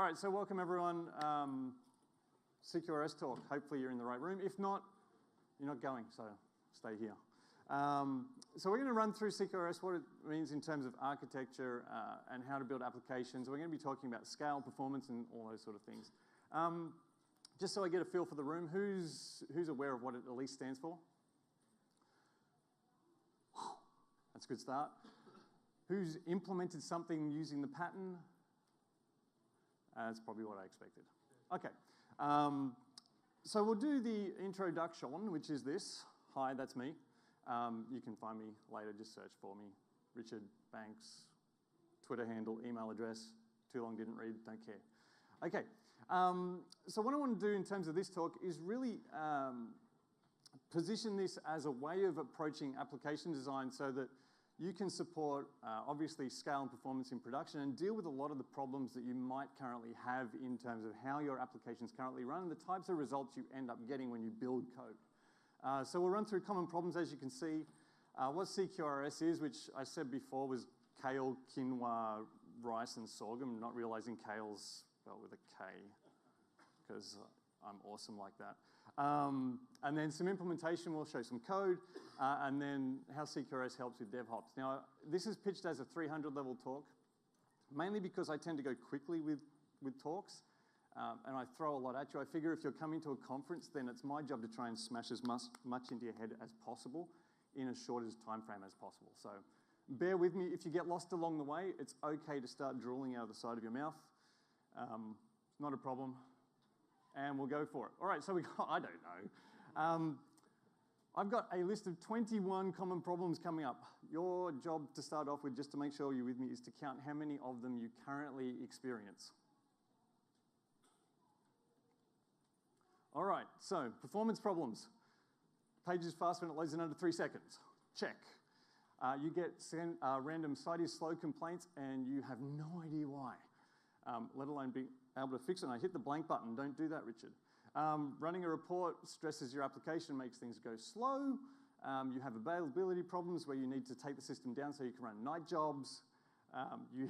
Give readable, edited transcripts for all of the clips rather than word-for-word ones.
All right, so welcome everyone. CQRS talk. Hopefully you're in the right room. If not, you're not going, so stay here. So we're going to run through CQRS, what it means in terms of architecture and how to build applications. We're going to be talking about scale, performance, and all those sort of things. Just so I get a feel for the room, who's aware of what it at least stands for? That's a good start. Who's implemented something using the pattern? That's probably what I expected. Okay. So we'll do the introduction, which is this. Hi, that's me. You can find me later, just search for me. Richard Banks, Twitter handle, email address. Too long, didn't read, don't care. Okay, so what I want to do in terms of this talk is really position this as a way of approaching application design so that you can support, obviously, scale and performance in production and deal with a lot of the problems that you might currently have in terms of how your applications currently run and the types of results you end up getting when you build code. So we'll run through common problems, as you can see. What CQRS is, which I said before, was kale, quinoa, rice, and sorghum, not realizing kale's spelled with a K, because I'm awesome like that. And then some implementation, we'll show some code, and then how CQRS helps with DevOps. Now, this is pitched as a 300-level talk, mainly because I tend to go quickly with talks, and I throw a lot at you. I figure if you're coming to a conference, then it's my job to try and smash as much into your head as possible in as short as time frame as possible. So bear with me. If you get lost along the way, it's okay to start drooling out of the side of your mouth. It's not a problem. And we'll go for it. All right, so we got, I don't know. I've got a list of 21 common problems coming up. Your job to start off with, just to make sure you're with me, is to count how many of them you currently experience. All right, so performance problems. Page is fast when it loads in under 3 seconds. Check. You get random site is slow complaints and you have no idea why, let alone being able to fix it. And I hit the blank button. Don't do that, Richard. Running a report stresses your application, makes things go slow. You have availability problems where you need to take the system down so you can run night jobs. You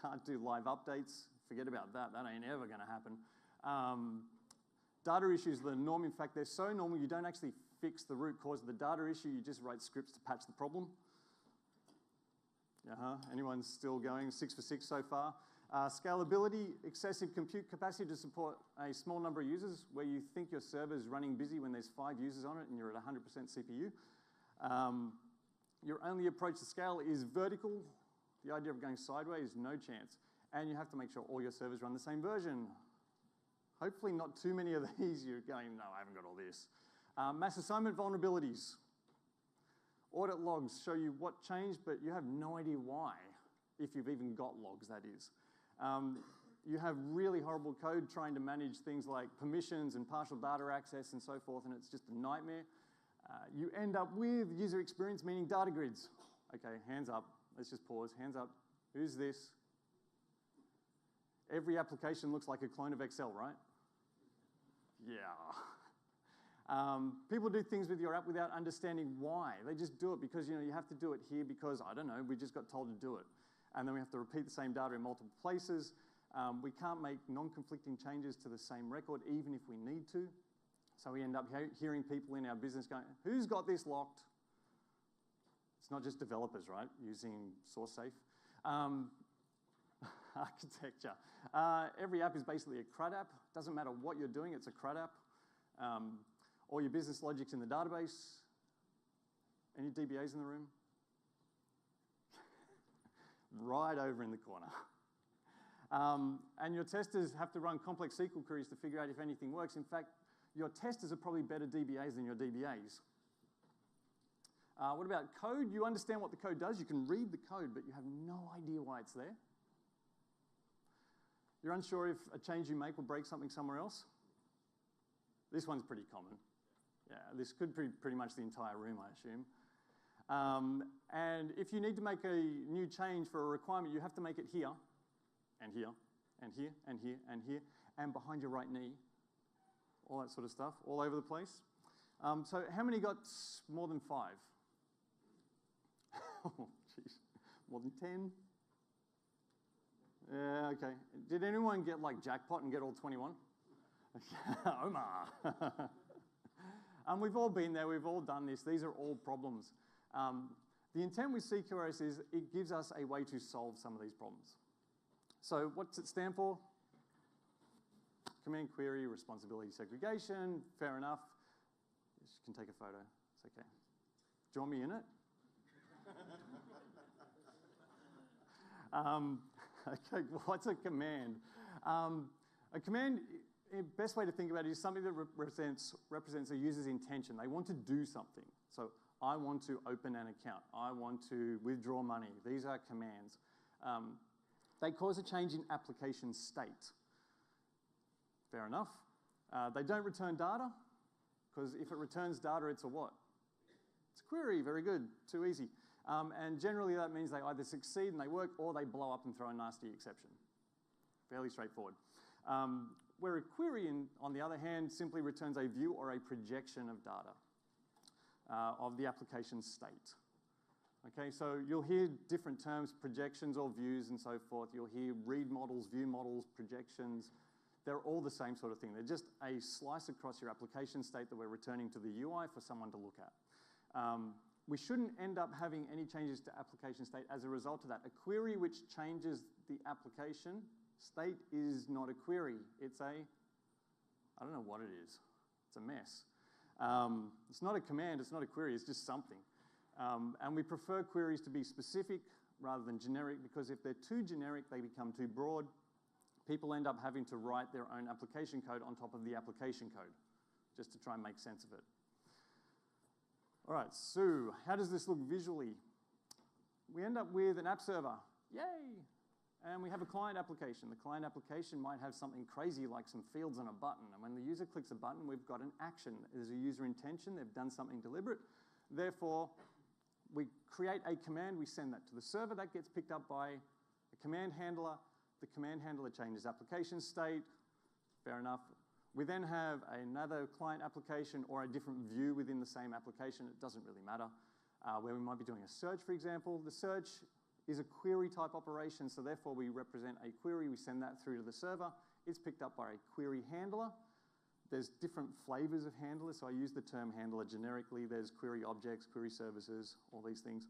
can't do live updates. Forget about that. That ain't ever going to happen. Data issues are the norm. In fact, they're so normal you don't actually fix the root cause of the data issue. You just write scripts to patch the problem. Anyone still going? 6 for 6 so far. Scalability, excessive compute capacity to support a small number of users where you think your server is running busy when there's 5 users on it and you're at 100% CPU. Your only approach to scale is vertical. The idea of going sideways, no chance. And you have to make sure all your servers run the same version. Hopefully not too many of these. You're going, no, I haven't got all this. Mass assignment vulnerabilities. Audit logs show you what changed, but you have no idea why, if you've even got logs, that is. You have really horrible code trying to manage things like permissions and partial data access and so forth, and it's just a nightmare. You end up with user experience, meaning data grids. Okay, hands up. Let's just pause. Hands up. Who's this? Every application looks like a clone of Excel, right? Yeah. People do things with your app without understanding why. They just do it because, you have to do it here because, I don't know, we just got told to do it. And then we have to repeat the same data in multiple places. We can't make non-conflicting changes to the same record, even if we need to. So we end up hearing people in our business going, who's got this locked? It's not just developers, right, using SourceSafe. Architecture. Every app is basically a CRUD app. Doesn't matter what you're doing, it's a CRUD app. All your business logic's in the database. Any DBAs in the room? Right over in the corner. And your testers have to run complex SQL queries to figure out if anything works. In fact, your testers are probably better DBAs than your DBAs. What about code? You understand what the code does. You can read the code, but you have no idea why it's there. You're unsure if a change you make will break something somewhere else. This one's pretty common. Yeah, this could be pretty much the entire room, I assume. And if you need to make a new change for a requirement, you have to make it here, and here, and here, and here, and here, and behind your right knee. All that sort of stuff, all over the place. So how many got more than 5? Oh, jeez. More than 10? Yeah, okay. Did anyone get like jackpot and get all 21? Omar. We've all been there, we've all done this. These are all problems. The intent with CQRS is it gives us a way to solve some of these problems. So what's it stand for? Command query, responsibility segregation, fair enough. You can take a photo, it's okay. Do you want me in it? Okay, what's a command? A command, the best way to think about it is something that represents a user's intention. They want to do something. So I want to open an account. I want to withdraw money. These are commands. They cause a change in application state. Fair enough. They don't return data, because if it returns data, it's a what? It's a query, very good, too easy. And generally that means they either succeed and they work, or they blow up and throw a nasty exception. Fairly straightforward. Where a query, on the other hand, simply returns a view or a projection of data of the application state. Okay, so you'll hear different terms, projections or views and so forth. You'll hear read models, view models, projections. They're all the same sort of thing. They're just a slice across your application state that we're returning to the UI for someone to look at. We shouldn't end up having any changes to application state as a result of that. A query which changes the application state is not a query. It's I don't know what it is. It's a mess. It's not a command, it's not a query, it's just something. And we prefer queries to be specific rather than generic, because if they're too generic, they become too broad. People end up having to write their own application code on top of the application code, just to try and make sense of it. All right, so how does this look visually? We end up with an app server, yay! And we have a client application. The client application might have something crazy like some fields and a button. And when the user clicks a button, we've got an action. There's a user intention, they've done something deliberate. Therefore, we create a command, we send that to the server, that gets picked up by a command handler. The command handler changes application state, fair enough. We then have another client application or a different view within the same application, it doesn't really matter, where we might be doing a search, for example. The search is a query type operation, so therefore we represent a query, we send that through to the server, it's picked up by a query handler. There's different flavors of handlers, so I use the term handler generically. There's query objects, query services, all these things.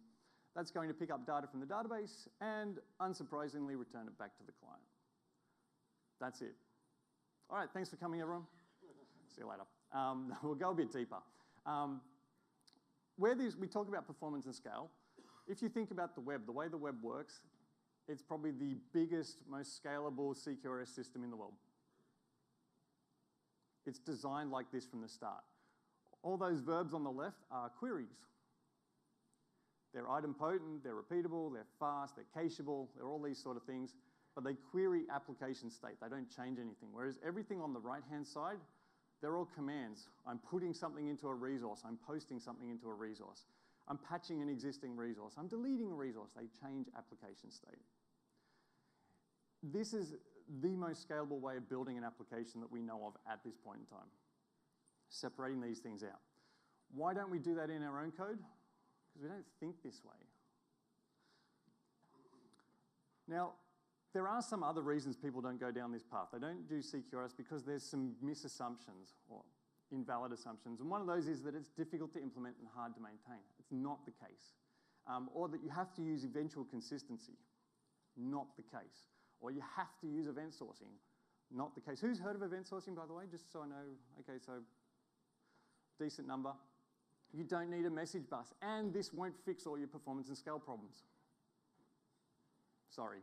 That's going to pick up data from the database and, unsurprisingly, return it back to the client. That's it. All right, thanks for coming, everyone. See you later. We'll go a bit deeper. We talk about performance and scale. If you think about the web, the way the web works, it's probably the biggest, most scalable CQRS system in the world. It's designed like this from the start. All those verbs on the left are queries. They're idempotent, they're repeatable, they're fast, they're cacheable, they're all these sort of things, but they query application state. They don't change anything. Whereas everything on the right-hand side, they're all commands. I'm putting something into a resource. I'm posting something into a resource. I'm patching an existing resource. I'm deleting a resource. They change application state. This is the most scalable way of building an application that we know of at this point in time, separating these things out. Why don't we do that in our own code? Because we don't think this way. Now, there are some other reasons people don't go down this path. They don't do CQRS because there's some misassumptions or invalid assumptions. And one of those is that it's difficult to implement and hard to maintain. It's not the case. Or that you have to use eventual consistency. Not the case. Or you have to use event sourcing. Not the case. Who's heard of event sourcing, by the way? Just so I know. Okay, so decent number. You don't need a message bus. And this won't fix all your performance and scale problems. Sorry.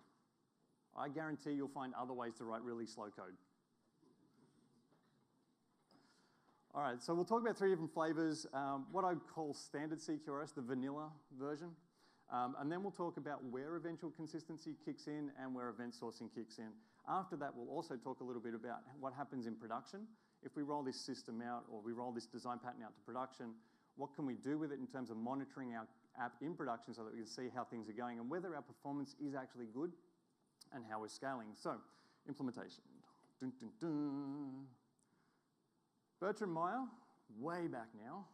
I guarantee you'll find other ways to write really slow code. All right, so we'll talk about three different flavors. What I call standard CQRS, the vanilla version. And then we'll talk about where eventual consistency kicks in and where event sourcing kicks in. After that, we'll also talk a little bit about what happens in production. If we roll this system out or we roll this design pattern out to production, what can we do with it in terms of monitoring our app in production so that we can see how things are going and whether our performance is actually good and how we're scaling. So, implementation. Dun, dun, dun. Bertram Meyer, way back now,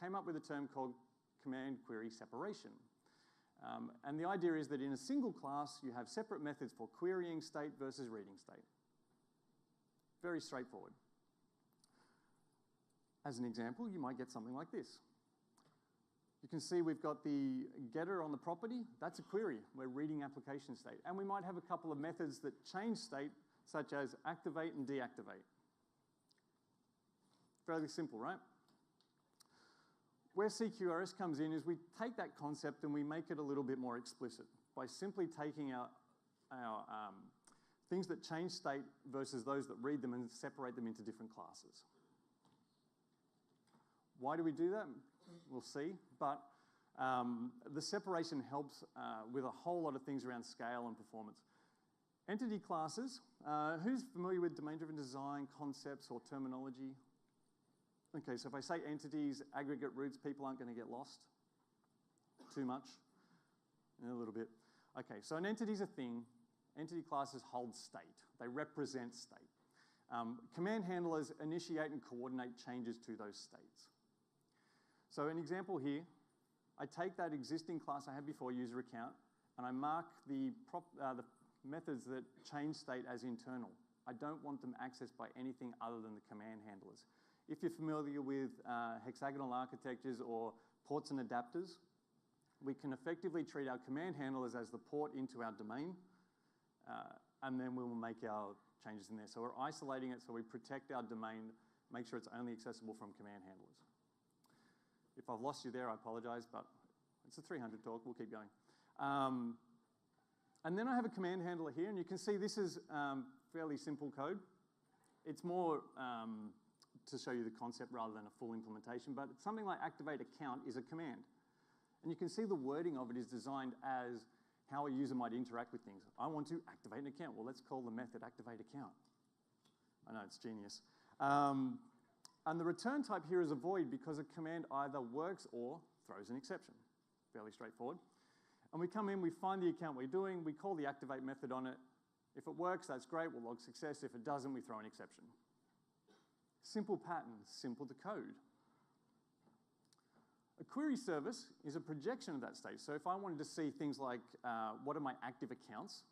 came up with a term called command query separation. And the idea is that in a single class, you have separate methods for querying state versus reading state. Very straightforward. As an example, you might get something like this. You can see we've got the getter on the property. That's a query. We're reading application state. And we might have a couple of methods that change state, such as activate and deactivate. Fairly simple, right? Where CQRS comes in is we take that concept and we make it a little bit more explicit by simply taking our things that change state versus those that read them and separate them into different classes. Why do we do that? We'll see, but the separation helps with a whole lot of things around scale and performance. Entity classes, who's familiar with domain-driven design concepts or terminology? Okay, so if I say entities, aggregate roots, people aren't going to get lost too much. A little bit. Okay, so an entity is a thing. Entity classes hold state. They represent state. Command handlers initiate and coordinate changes to those states. So an example here, I take that existing class I had before, user account, and I mark the methods that change state as internal. I don't want them accessed by anything other than the command handlers. If you're familiar with hexagonal architectures or ports and adapters, we can effectively treat our command handlers as the port into our domain, and then we will make our changes in there. So we're isolating it so we protect our domain, make sure it's only accessible from command handlers. If I've lost you there, I apologize, but it's a 300 talk, we'll keep going. And then I have a command handler here, and you can see this is fairly simple code. It's more to show you the concept rather than a full implementation, but something like activate account is a command. And you can see the wording of it is designed as how a user might interact with things. I want to activate an account. Well, let's call the method activate account. I know, it's genius. And the return type here is a void because a command either works or throws an exception. Fairly straightforward. And we come in, we find the account we're doing, we call the activate method on it. If it works, that's great, we'll log success. If it doesn't, we throw an exception. Simple pattern, simple to code. A query service is a projection of that state. So if I wanted to see things like, what are my active accounts?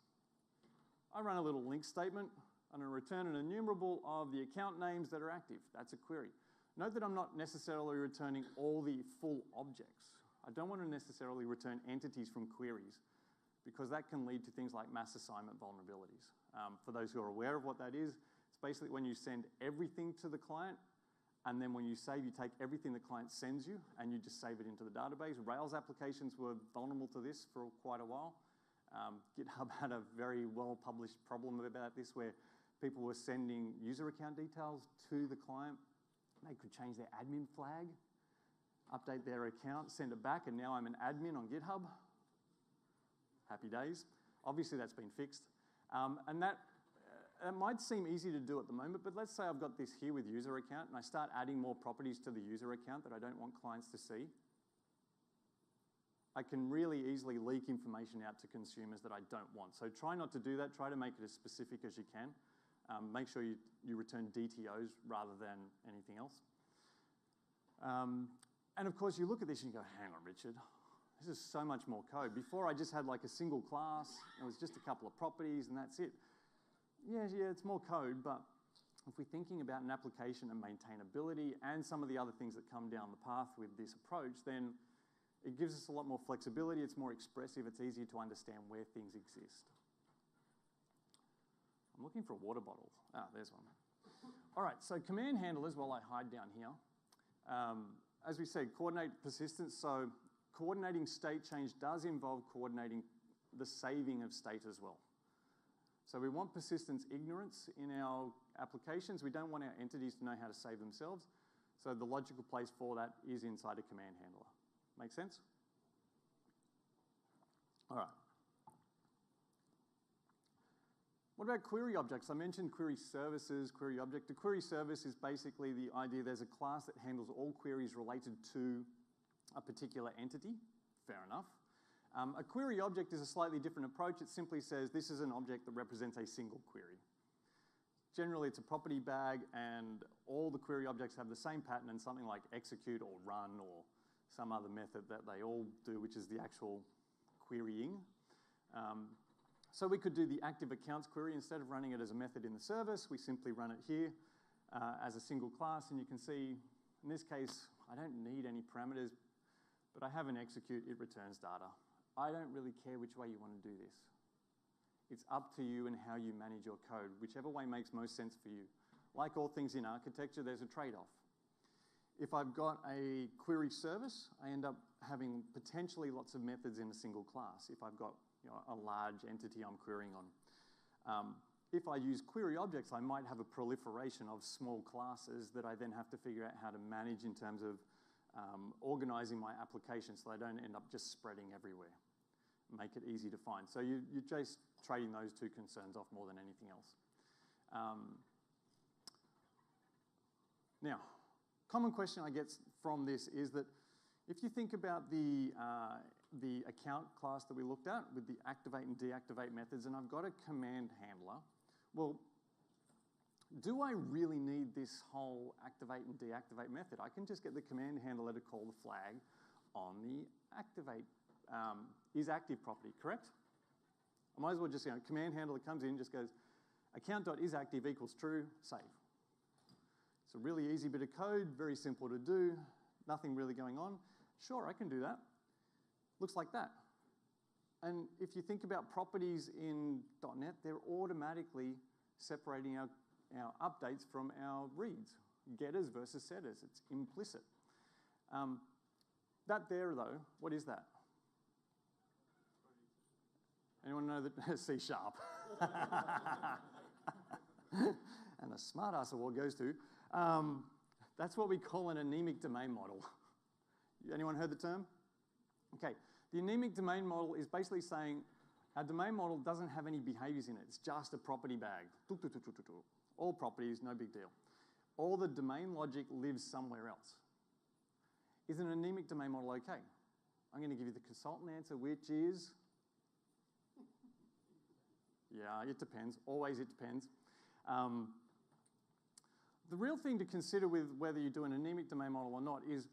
I run a little link statement and I return an enumerable of the account names that are active. That's a query. Note that I'm not necessarily returning all the full objects. I don't want to necessarily return entities from queries because that can lead to things like mass assignment vulnerabilities. For those who are aware of what that is, it's basically when you send everything to the client, and then when you save, you take everything the client sends you, and you just save it into the database. Rails applications were vulnerable to this for quite a while. GitHub had a very well-published problem about this, where people were sending user account details to the client. They could change their admin flag, update their account, send it back, and now I'm an admin on GitHub. Happy days. Obviously, that's been fixed. And that might seem easy to do at the moment, but let's say I've got this here with user account, and I start adding more properties to the user account that I don't want clients to see. I can really easily leak information out to consumers that I don't want. So try not to do that. Try to make it as specific as you can. Make sure you return DTOs rather than anything else. And of course, you look at this and you go, hang on, Richard, this is so much more code. Before, I just had like a single class. It was just a couple of properties, and that's it. Yeah, it's more code, but if we're thinking about an application and maintainability and some of the other things that come down the path with this approach, then it gives us a lot more flexibility. It's more expressive. It's easier to understand where things exist. I'm looking for a water bottle. Ah, there's one. All right, so command handlers, while I hide down here, as we said, coordinate persistence. So coordinating state change does involve coordinating the saving of state as well. So we want persistence ignorance in our applications. We don't want our entities to know how to save themselves. So the logical place for that is inside a command handler. Make sense? All right. What about query objects? I mentioned query services, query object. A query service is basically the idea there's a class that handles all queries related to a particular entity. Fair enough. A query object is a slightly different approach. It simply says this is an object that represents a single query. Generally, it's a property bag, and all the query objects have the same pattern and something like execute or run or some other method that they all do, which is the actual querying. So we could do the active accounts query. Instead of running it as a method in the service, we simply run it here as a single class. And you can see, in this case, I don't need any parameters, but I have an execute, it returns data. I don't really care which way you want to do this. It's up to you and how you manage your code, whichever way makes most sense for you. Like all things in architecture, there's a trade-off. If I've got a query service, I end up having potentially lots of methods in a single class if I've got a large entity I'm querying on. If I use query objects, I might have a proliferation of small classes that I then have to figure out how to manage in terms of organizing my application so I don't end up just spreading everywhere. Make it easy to find. So you're just trading those two concerns off more than anything else. Now, common question I get from this is that if you think about the account class that we looked at with the activate and deactivate methods, and I've got a command handler, well, do I really need this whole activate and deactivate method? I can just get the command handler to call the flag on the activate is active property, correct? I might as well just, command handler comes in, just goes, account.isActive equals true, save. It's a really easy bit of code, very simple to do, nothing really going on. Sure, I can do that. Looks like that. And if you think about properties in .NET, they're automatically separating our updates from our reads. Getters versus setters, it's implicit. That there though, what is that? Anyone know that? C#. And the Smart Ass Award goes to. That's what we call an anemic domain model. Anyone heard the term? Okay, the anemic domain model is basically saying our domain model doesn't have any behaviors in it. It's just a property bag. All properties, no big deal. All the domain logic lives somewhere else. Is an anemic domain model okay? I'm going to give you the consultant answer, which is, yeah, it depends. Always it depends. The real thing to consider with whether you do an anemic domain model or not is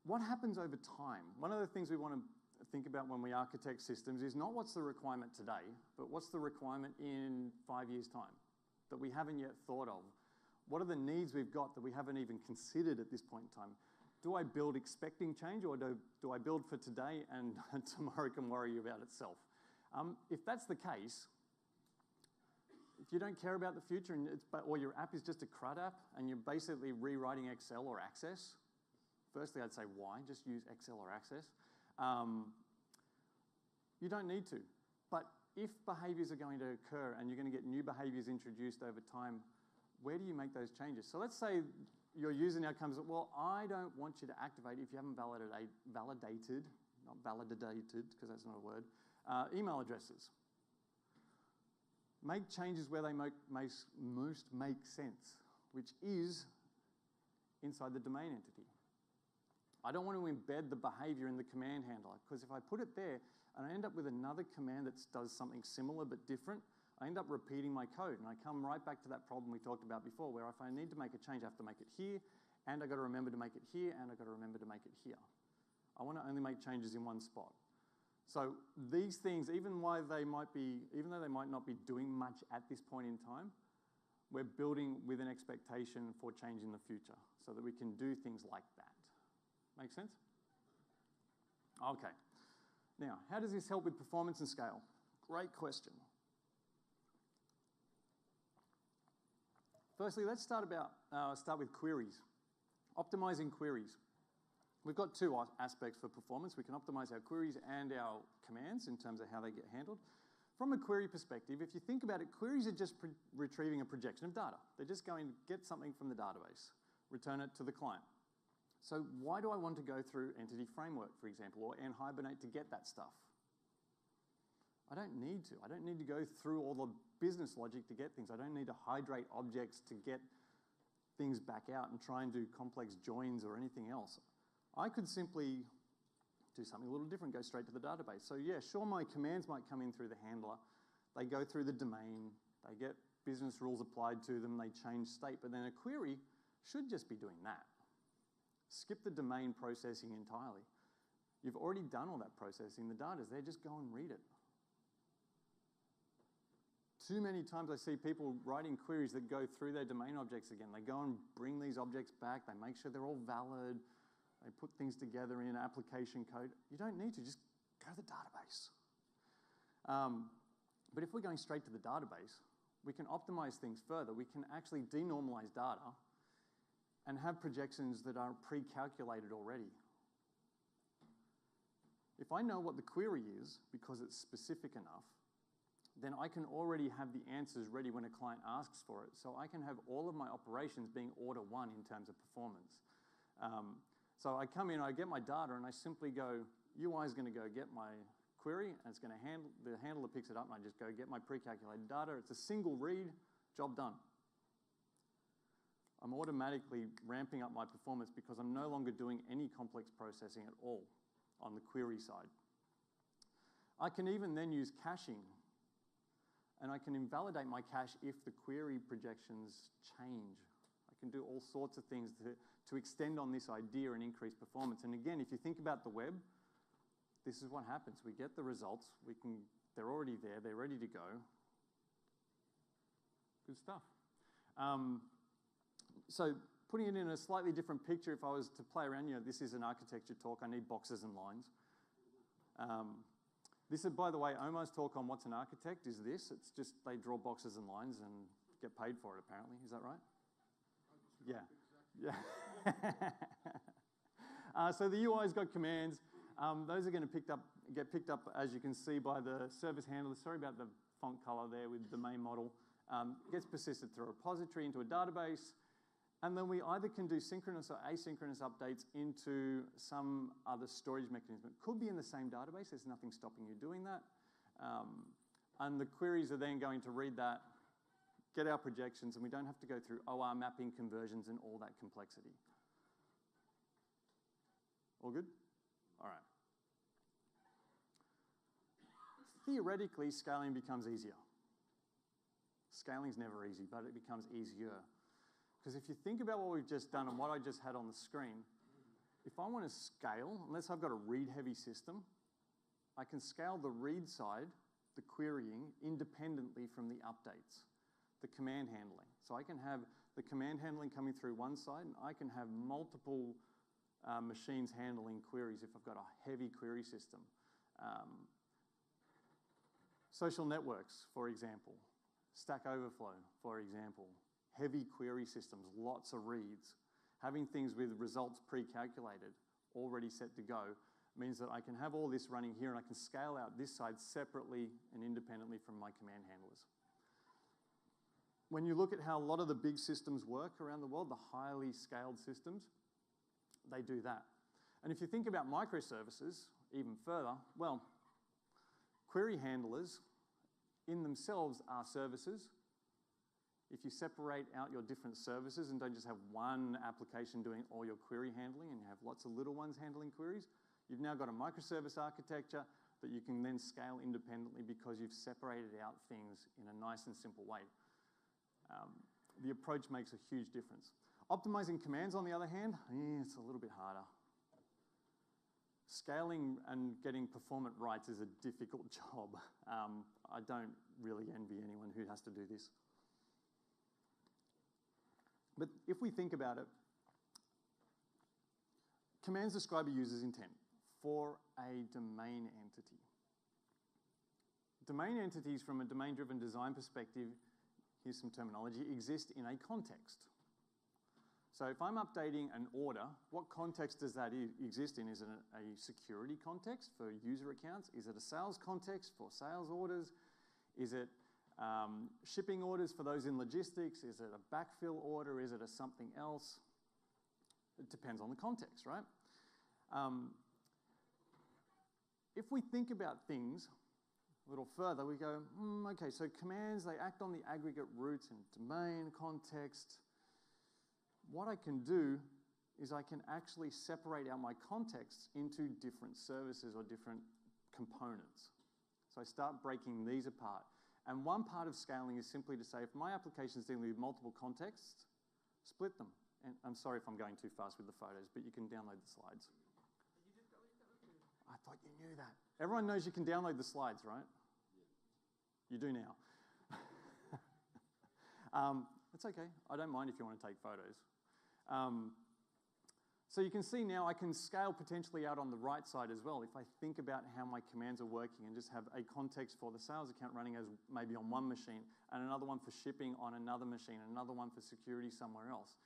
what happens over time. One of the things we want to think about when we architect systems is not what's the requirement today, but what's the requirement in 5 years' time that we haven't yet thought of. What are the needs we've got that we haven't even considered at this point in time? Do I build expecting change, or do I build for today and tomorrow can worry about itself? If that's the case, if you don't care about the future or your app is just a CRUD app and you're basically rewriting Excel or Access, firstly I'd say why? Just use Excel or Access. You don't need to. But if behaviors are going to occur and you're going to get new behaviors introduced over time, where do you make those changes? So let's say your user now comes up, well, I don't want you to activate if you haven't validated, not validated, because that's not a word, email addresses. Make changes where they most make sense, which is inside the domain entity. I don't want to embed the behavior in the command handler, because if I put it there and I end up with another command that does something similar but different, I end up repeating my code, and I come right back to that problem we talked about before, where if I need to make a change, I have to make it here, and I've got to remember to make it here, and I've got to remember to make it here. I want to only make changes in one spot. So these things, even though they might not be doing much at this point in time, we're building with an expectation for change in the future so that we can do things like that. Make sense? Okay. Now, how does this help with performance and scale? Great question. Firstly, let's start with queries. Optimizing queries. We've got two aspects for performance. We can optimize our queries and our commands in terms of how they get handled. From a query perspective, if you think about it, queries are just retrieving a projection of data. They're just going to get something from the database, return it to the client. So why do I want to go through Entity Framework, for example, or Hibernate to get that stuff? I don't need to. I don't need to go through all the business logic to get things. I don't need to hydrate objects to get things back out and try and do complex joins or anything else. I could simply do something a little different, go straight to the database. So yeah, sure, my commands might come in through the handler. They go through the domain. They get business rules applied to them. They change state. But then a query should just be doing that. Skip the domain processing entirely. You've already done all that processing. The data's there, just go and read it. Too many times I see people writing queries that go through their domain objects again. They go and bring these objects back. They make sure they're all valid. They put things together in application code. You don't need to. Just go to the database. But if we're going straight to the database, we can optimize things further. We can actually denormalize data and have projections that are pre-calculated already. If I know what the query is because it's specific enough, then I can already have the answers ready when a client asks for it. So I can have all of my operations being order one in terms of performance. So I come in, I get my data, and I simply go, UI is going to go get my query, and it's going to the handler picks it up, and I just go get my pre-calculated data. It's a single read, job done. I'm automatically ramping up my performance because I'm no longer doing any complex processing at all on the query side. I can even then use caching, and I can invalidate my cache if the query projections change. I can do all sorts of things to extend on this idea and increase performance. And again, if you think about the web, this is what happens. We get the results. They're already there. They're ready to go. Good stuff. So putting it in a slightly different picture, if I was to play around, this is an architecture talk. I need boxes and lines. This is, by the way, Omar's talk on what's an architect is this. It's just they draw boxes and lines and get paid for it, apparently. Is that right? Yeah. Yeah. So the UI's got commands. Those are going to get picked up, as you can see, by the service handler. Sorry about the font color there with the main model. Gets persisted through a repository into a database. And then we either can do synchronous or asynchronous updates into some other storage mechanism. It could be in the same database. There's nothing stopping you doing that. And the queries are then going to read that, get our projections, and we don't have to go through OR mapping conversions and all that complexity. All good? All right. Theoretically, scaling becomes easier. Scaling's never easy, but it becomes easier. Because if you think about what we've just done and what I just had on the screen, if I want to scale, unless I've got a read-heavy system, I can scale the read side, the querying, independently from the updates, the command handling. So I can have the command handling coming through one side, and I can have multiple machines handling queries if I've got a heavy query system. Social networks, for example. Stack Overflow, for example. Heavy query systems, lots of reads. Having things with results pre-calculated, already set to go, means that I can have all this running here and I can scale out this side separately and independently from my command handlers. When you look at how a lot of the big systems work around the world, the highly scaled systems, they do that. And if you think about microservices even further, well, query handlers in themselves are services. If you separate out your different services and don't just have one application doing all your query handling and you have lots of little ones handling queries, you've now got a microservice architecture that you can then scale independently because you've separated out things in a nice and simple way. The approach makes a huge difference. Optimizing commands, on the other hand, it's a little bit harder. Scaling and getting performant writes is a difficult job. I don't really envy anyone who has to do this. But if we think about it, commands describe a user's intent for a domain entity. Domain entities, from a domain-driven design perspective, here's some terminology, exist in a context. So if I'm updating an order, what context does that exist in? Is it a security context for user accounts? Is it a sales context for sales orders? Is it shipping orders for those in logistics? Is it a backfill order? Is it a something else? It depends on the context, right? If we think about things a little further, we go, okay, so commands, they act on the aggregate roots and domain context. What I can do is I can actually separate out my contexts into different services or different components. So I start breaking these apart. And one part of scaling is simply to say, if my application is dealing with multiple contexts, split them. And I'm sorry if I'm going too fast with the photos, but you can download the slides. I thought you knew that. Everyone knows you can download the slides, right? You do now. It's okay. I don't mind if you want to take photos. So you can see now I can scale potentially out on the right side as well. If I think about how my commands are working and just have a context for the sales account running as maybe on one machine and another one for shipping on another machine, another one for security somewhere else.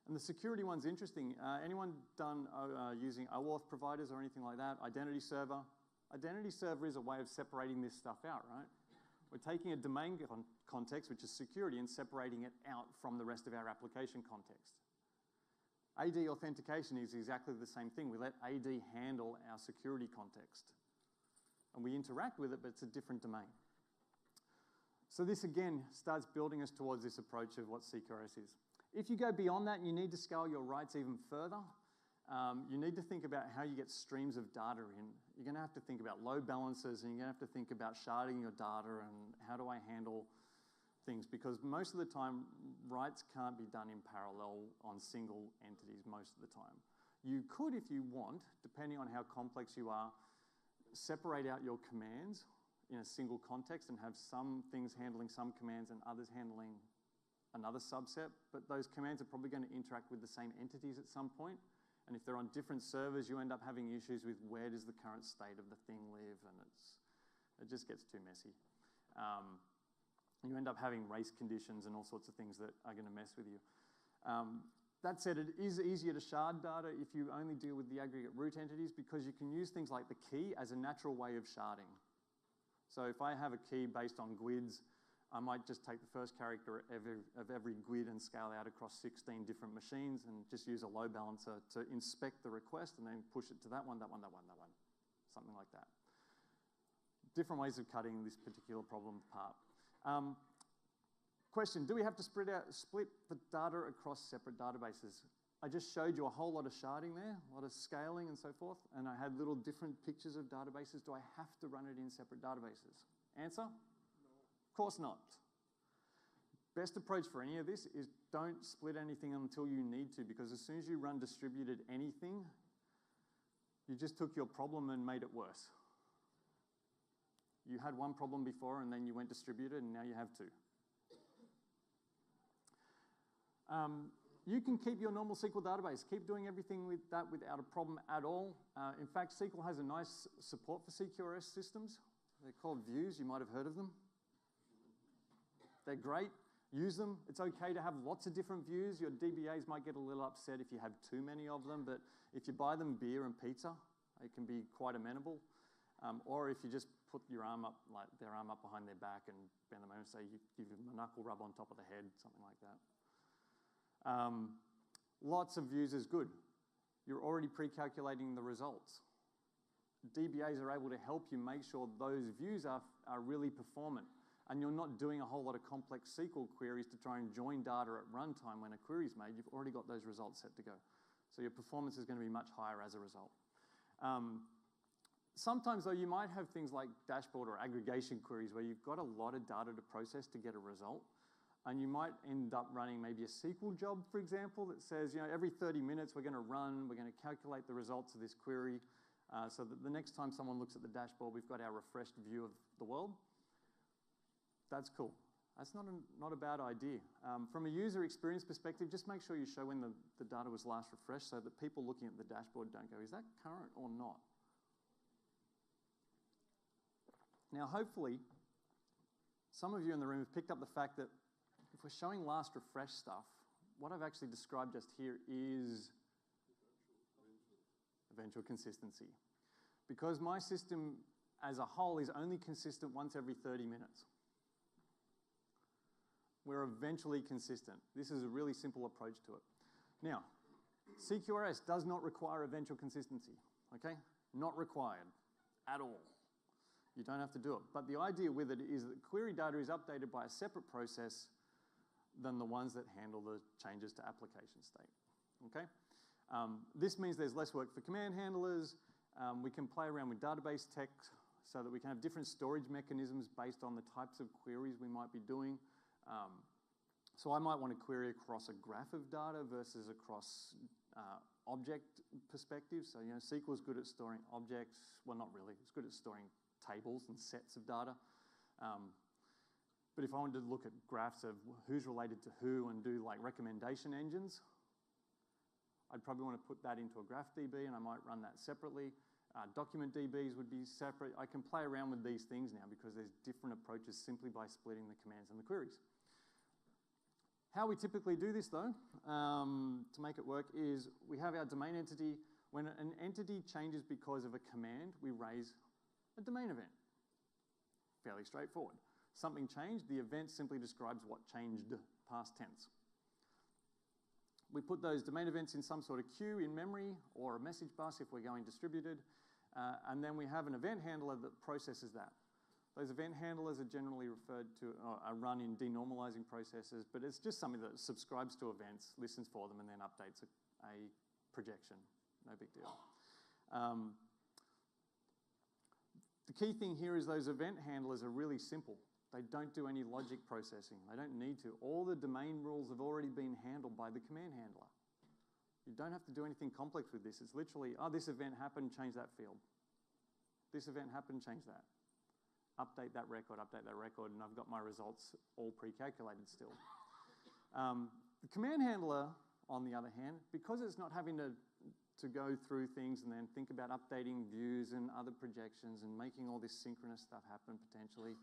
And the security one's interesting. Anyone done using OAuth providers or anything like that? Identity server? Identity server is a way of separating this stuff out, right? We're taking a domain context, which is security, and separating it out from the rest of our application context. AD authentication is exactly the same thing. We let AD handle our security context. And we interact with it, but it's a different domain. So this, again, starts building us towards this approach of what CQRS is. If you go beyond that and you need to scale your rights even further, you need to think about how you get streams of data in. You're going to have to think about load balancers, and you're going to have to think about sharding your data and how do I handle things, because most of the time, rights can't be done in parallel on single entities most of the time. You could, if you want, depending on how complex you are, separate out your commands in a single context and have some things handling some commands and others handling another subset, but those commands are probably going to interact with the same entities at some point. And if they're on different servers, you end up having issues with where does the current state of the thing live, and it just gets too messy. You end up having race conditions and all sorts of things that are going to mess with you. That said, it is easier to shard data if you only deal with the aggregate root entities, because you can use things like the key as a natural way of sharding. So if I have a key based on GUIDs, I might just take the first character of every GUID and scale out across 16 different machines and just use a load balancer to inspect the request and then push it to that one, something like that. Different ways of cutting this particular problem apart. Question, do we have to split the data across separate databases? I just showed you a whole lot of sharding there, a lot of scaling and so forth, and I had little different pictures of databases. Do I have to run it in separate databases? Answer? No. Of course not. Best approach for any of this is don't split anything until you need to, because as soon as you run distributed anything, you just took your problem and made it worse. You had one problem before and then you went distributed and now you have two. You can keep your normal SQL database. Keep doing everything with that without a problem at all. In fact, SQL has a nice support for CQRS systems. They're called views. You might have heard of them. They're great. Use them. It's okay to have lots of different views. Your DBAs might get a little upset if you have too many of them, but if you buy them beer and pizza, it can be quite amenable. Or if you just put your arm up, like their arm up behind their back and bend them over and say, you give them a knuckle rub on top of the head, something like that. Lots of views is good. You're already pre-calculating the results. DBAs are able to help you make sure those views are really performant, and you're not doing a whole lot of complex SQL queries to try and join data at runtime when a query is made. You've already got those results set to go. So your performance is going to be much higher as a result. Sometimes, though, you might have things like dashboard or aggregation queries where you've got a lot of data to process to get a result, and you might end up running maybe a SQL job, for example, that says, every 30 minutes we're going to calculate the results of this query so that the next time someone looks at the dashboard, we've got our refreshed view of the world. That's cool. That's not a bad idea. From a user experience perspective, just make sure you show when the data was last refreshed so that people looking at the dashboard don't go, is that current or not? Now, hopefully, some of you in the room have picked up the fact that if we're showing last refresh stuff, what I've actually described just here is eventual consistency. Because my system as a whole is only consistent once every 30 minutes. We're eventually consistent. This is a really simple approach to it. Now, CQRS does not require eventual consistency, okay? Not required at all. You don't have to do it. But the idea with it is that query data is updated by a separate process than the ones that handle the changes to application state, okay? This means there's less work for command handlers. We can play around with database text so that we can have different storage mechanisms based on the types of queries we might be doing. So I might want to query across a graph of data versus across object perspective. So, SQL's good at storing objects. Well, not really. It's good at storing tables and sets of data. But if I wanted to look at graphs of who's related to who and do like recommendation engines, I'd probably want to put that into a graph DB, and I might run that separately. Document DBs would be separate. I can play around with these things now because there's different approaches simply by splitting the commands and the queries. How we typically do this, though, to make it work, is we have our domain entity. When an entity changes because of a command, we raise a domain event. Fairly straightforward. Something changed, the event simply describes what changed, past tense. We put those domain events in some sort of queue in memory or a message bus if we're going distributed, and then we have an event handler that processes that. Those event handlers are generally referred to, are run in denormalizing processes, but it's just something that subscribes to events, listens for them, and then updates a projection. No big deal. The key thing here is those event handlers are really simple. They don't do any logic processing. They don't need to. All the domain rules have already been handled by the command handler. You don't have to do anything complex with this. It's literally, this event happened, change that field. This event happened, change that. Update that record, and I've got my results all pre-calculated still. The command handler, on the other hand, because it's not having to go through things and then think about updating views and other projections and making all this synchronous stuff happen potentially,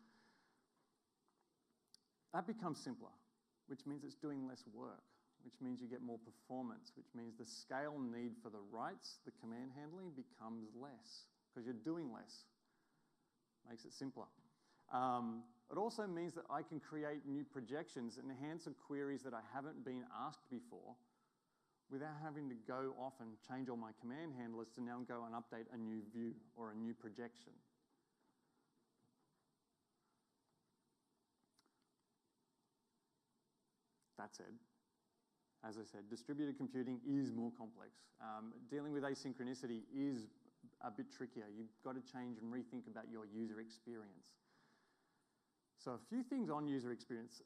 that becomes simpler, which means it's doing less work, which means you get more performance, which means the scale need for the writes, the command handling, becomes less because you're doing less. Makes it simpler. It also means that I can create new projections and answer queries that I haven't been asked before without having to go off and change all my command handlers to now go and update a new view or a new projection. That said, as I said, distributed computing is more complex. Dealing with asynchronicity is a bit trickier. You've got to change and rethink about your user experience. So a few things on user experience.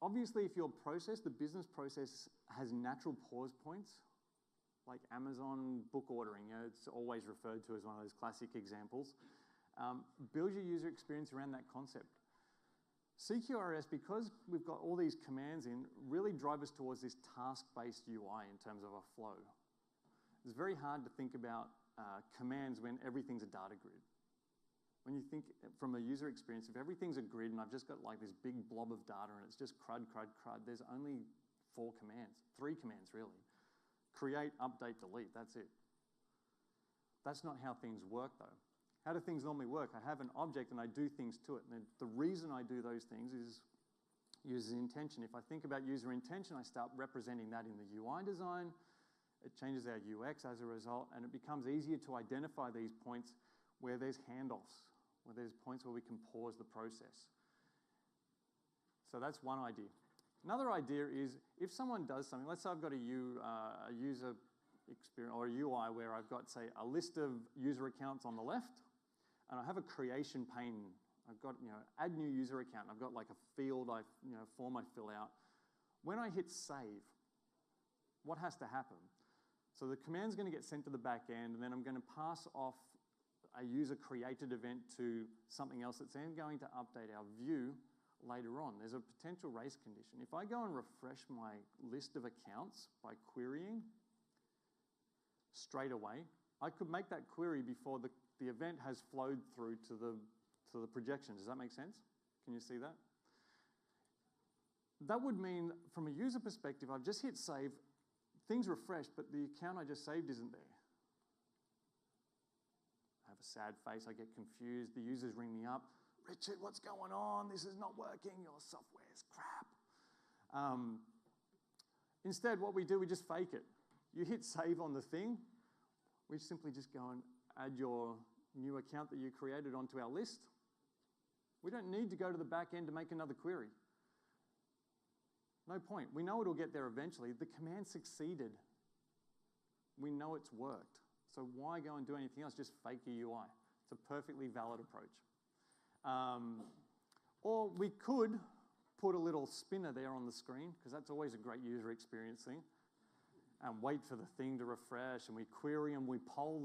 Obviously, if your process, the business process, has natural pause points, like Amazon book ordering, it's always referred to as one of those classic examples, build your user experience around that concept. CQRS, because we've got all these commands in, really drive us towards this task-based UI in terms of a flow. It's very hard to think about commands when everything's a data grid. When you think from a user experience, if everything's a grid and I've just got like this big blob of data and it's just crud, crud, crud, there's only 3 commands really. Create, update, delete, that's it. That's not how things work though. How do things normally work? I have an object and I do things to it. And the reason I do those things is user intention. If I think about user intention, I start representing that in the UI design. It changes our UX as a result, and it becomes easier to identify these points where there's handoffs, where there's points where we can pause the process. So that's one idea. Another idea is if someone does something, let's say I've got a user experience or a UI where I've got, say, a list of user accounts on the left, and I have a creation pane. I've got, add new user account. I've got like a field, form I fill out. When I hit save, what has to happen? So the command's going to get sent to the back end, and then I'm going to pass off a user created event to something else that's then going to update our view later on. There's a potential race condition. If I go and refresh my list of accounts by querying straight away, I could make that query before the event has flowed through to the projection. Does that make sense? Can you see that? That would mean, from a user perspective, I've just hit save, things refreshed, but the account I just saved isn't there. I have a sad face, I get confused, the users ring me up, Richard, what's going on? This is not working, your software is crap. Instead, what we do, we just fake it. You hit save on the thing, we simply just go and add your new account that you created onto our list. We don't need to go to the back end to make another query. No point. We know it'll get there eventually. The command succeeded. We know it's worked. So why go and do anything else? Just fake a UI. It's a perfectly valid approach. Or we could put a little spinner there on the screen, because that's always a great user experience thing, and wait for the thing to refresh, and we query and we poll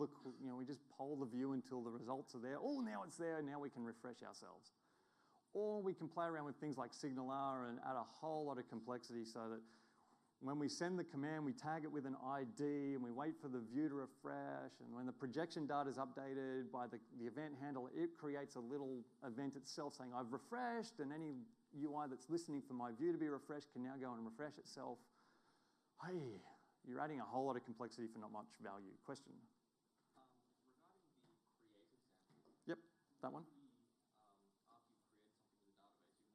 we just poll the view until the results are there. Oh, now it's there, now we can refresh ourselves. Or we can play around with things like SignalR and add a whole lot of complexity so that when we send the command, we tag it with an ID and we wait for the view to refresh, and when the projection data is updated by the event handler, it creates a little event itself saying, I've refreshed, and any UI that's listening for my view to be refreshed can now go and refresh itself. Hey, you're adding a whole lot of complexity for not much value. Question? Regarding the create example. Yep, that one. After you create something with a database,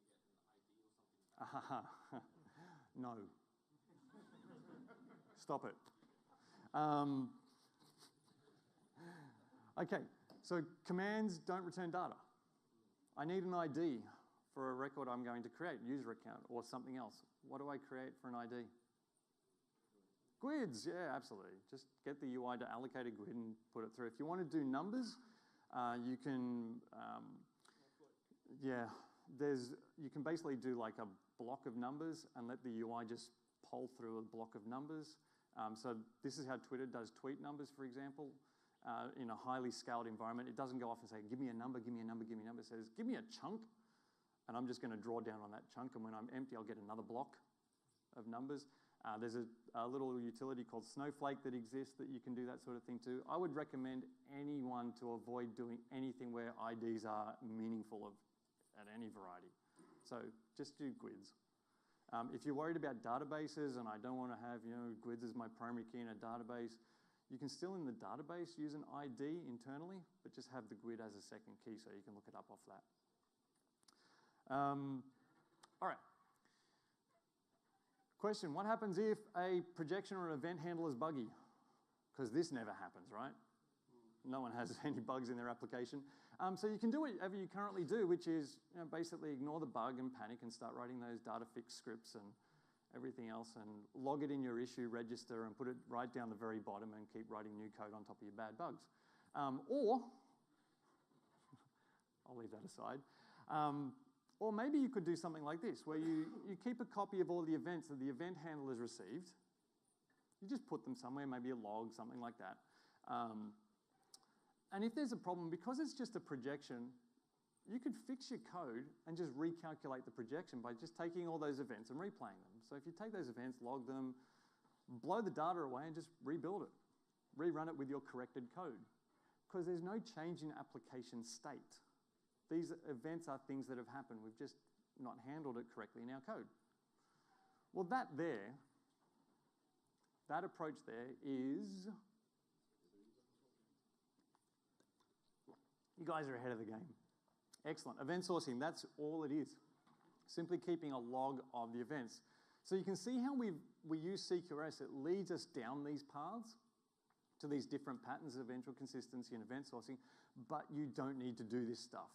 you're going to get an ID or something? No. Stop it. Okay, so commands don't return data. I need an ID for a record I'm going to create, user account or something else. What do I create for an ID? GUIDs, yeah, absolutely. Just get the UI to allocate a GUID and put it through. If you want to do numbers, you can, you can basically do like a block of numbers and let the UI just poll through a block of numbers. So this is how Twitter does tweet numbers, for example. In a highly scaled environment, it doesn't go off and say, give me a number, give me a number, give me a number. It says, give me a chunk, and I'm just going to draw down on that chunk, and when I'm empty, I'll get another block of numbers. There's a little utility called Snowflake that exists that you can do that sort of thing too. I would recommend anyone to avoid doing anything where IDs are meaningful at any variety. So just do GUIDs. If you're worried about databases and I don't want to have GUIDs as my primary key in a database, you can still in the database use an ID internally, but just have the GUID as a second key so you can look it up off that. All right. Question, what happens if a projection or an event handler is buggy? Because this never happens, right? No one has any bugs in their application. So you can do whatever you currently do, which is basically ignore the bug and panic and start writing those data fix scripts and everything else and log it in your issue register and put it right down the very bottom and keep writing new code on top of your bad bugs. Or, I'll leave that aside. Or maybe you could do something like this, where you keep a copy of all the events that the event handler has received. You just put them somewhere, maybe a log, something like that. And if there's a problem, because it's just a projection, you could fix your code and just recalculate the projection by just taking all those events and replaying them. So if you take those events, log them, blow the data away and just rebuild it. Rerun it with your corrected code. Because there's no change in application state. These events are things that have happened. We've just not handled it correctly in our code. Well, that approach there is... You guys are ahead of the game. Excellent. Event sourcing, that's all it is. Simply keeping a log of the events. So you can see how we use CQRS. It leads us down these paths to these different patterns of eventual consistency and event sourcing, but you don't need to do this stuff.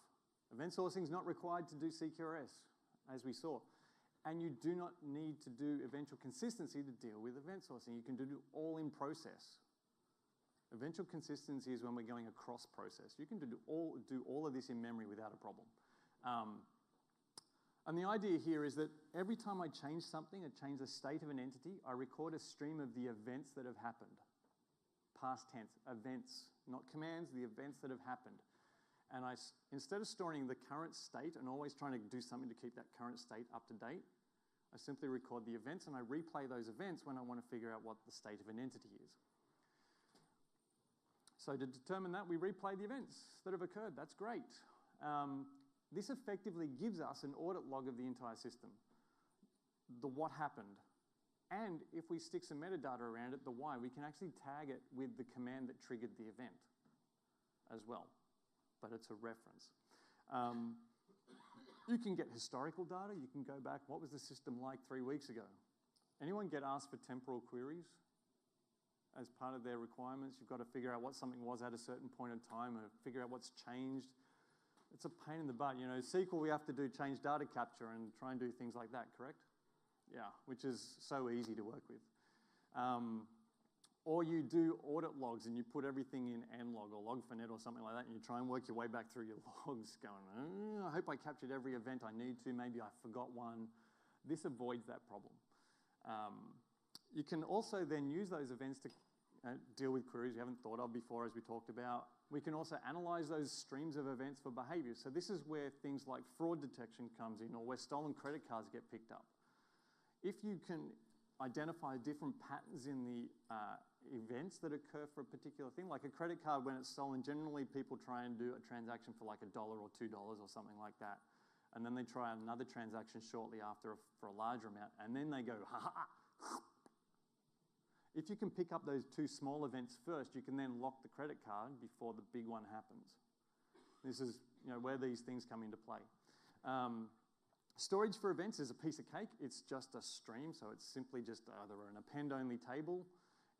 Event sourcing is not required to do CQRS, as we saw. And you do not need to do eventual consistency to deal with event sourcing. You can do it all in process. Eventual consistency is when we're going across process. You can do all of this in memory without a problem. And the idea here is that every time I change something, I change the state of an entity, I record a stream of the events that have happened. Past tense, events, not commands, the events that have happened. And instead of storing the current state and always trying to do something to keep that current state up to date, I simply record the events and I replay those events when I want to figure out what the state of an entity is. So to determine that, we replay the events that have occurred. That's great. This effectively gives us an audit log of the entire system, the what happened. And if we stick some metadata around it, the why, we can actually tag it with the command that triggered the event as well. But it's a reference. You can get historical data. You can go back. What was the system like 3 weeks ago? Anyone get asked for temporal queries as part of their requirements? You've got to figure out what something was at a certain point in time and figure out what's changed. It's a pain in the butt. SQL, we have to do change data capture and try and do things like that, correct? Yeah, which is so easy to work with. Or you do audit logs and you put everything in nlog or log4net or something like that, and you try and work your way back through your logs going, I hope I captured every event I need to, maybe I forgot one. This avoids that problem. You can also then use those events to deal with queries you haven't thought of before, as we talked about. We can also analyze those streams of events for behavior. So this is where things like fraud detection comes in, or where stolen credit cards get picked up. If you can identify different patterns in the events that occur for a particular thing, like a credit card when it's stolen, generally people try and do a transaction for like $1 or $2 or something like that. And then they try another transaction shortly after for a larger amount, and then they go, ha ha. If you can pick up those two small events first, you can then lock the credit card before the big one happens. This is where these things come into play. Storage for events is a piece of cake. It's just a stream, so it's simply just either an append-only table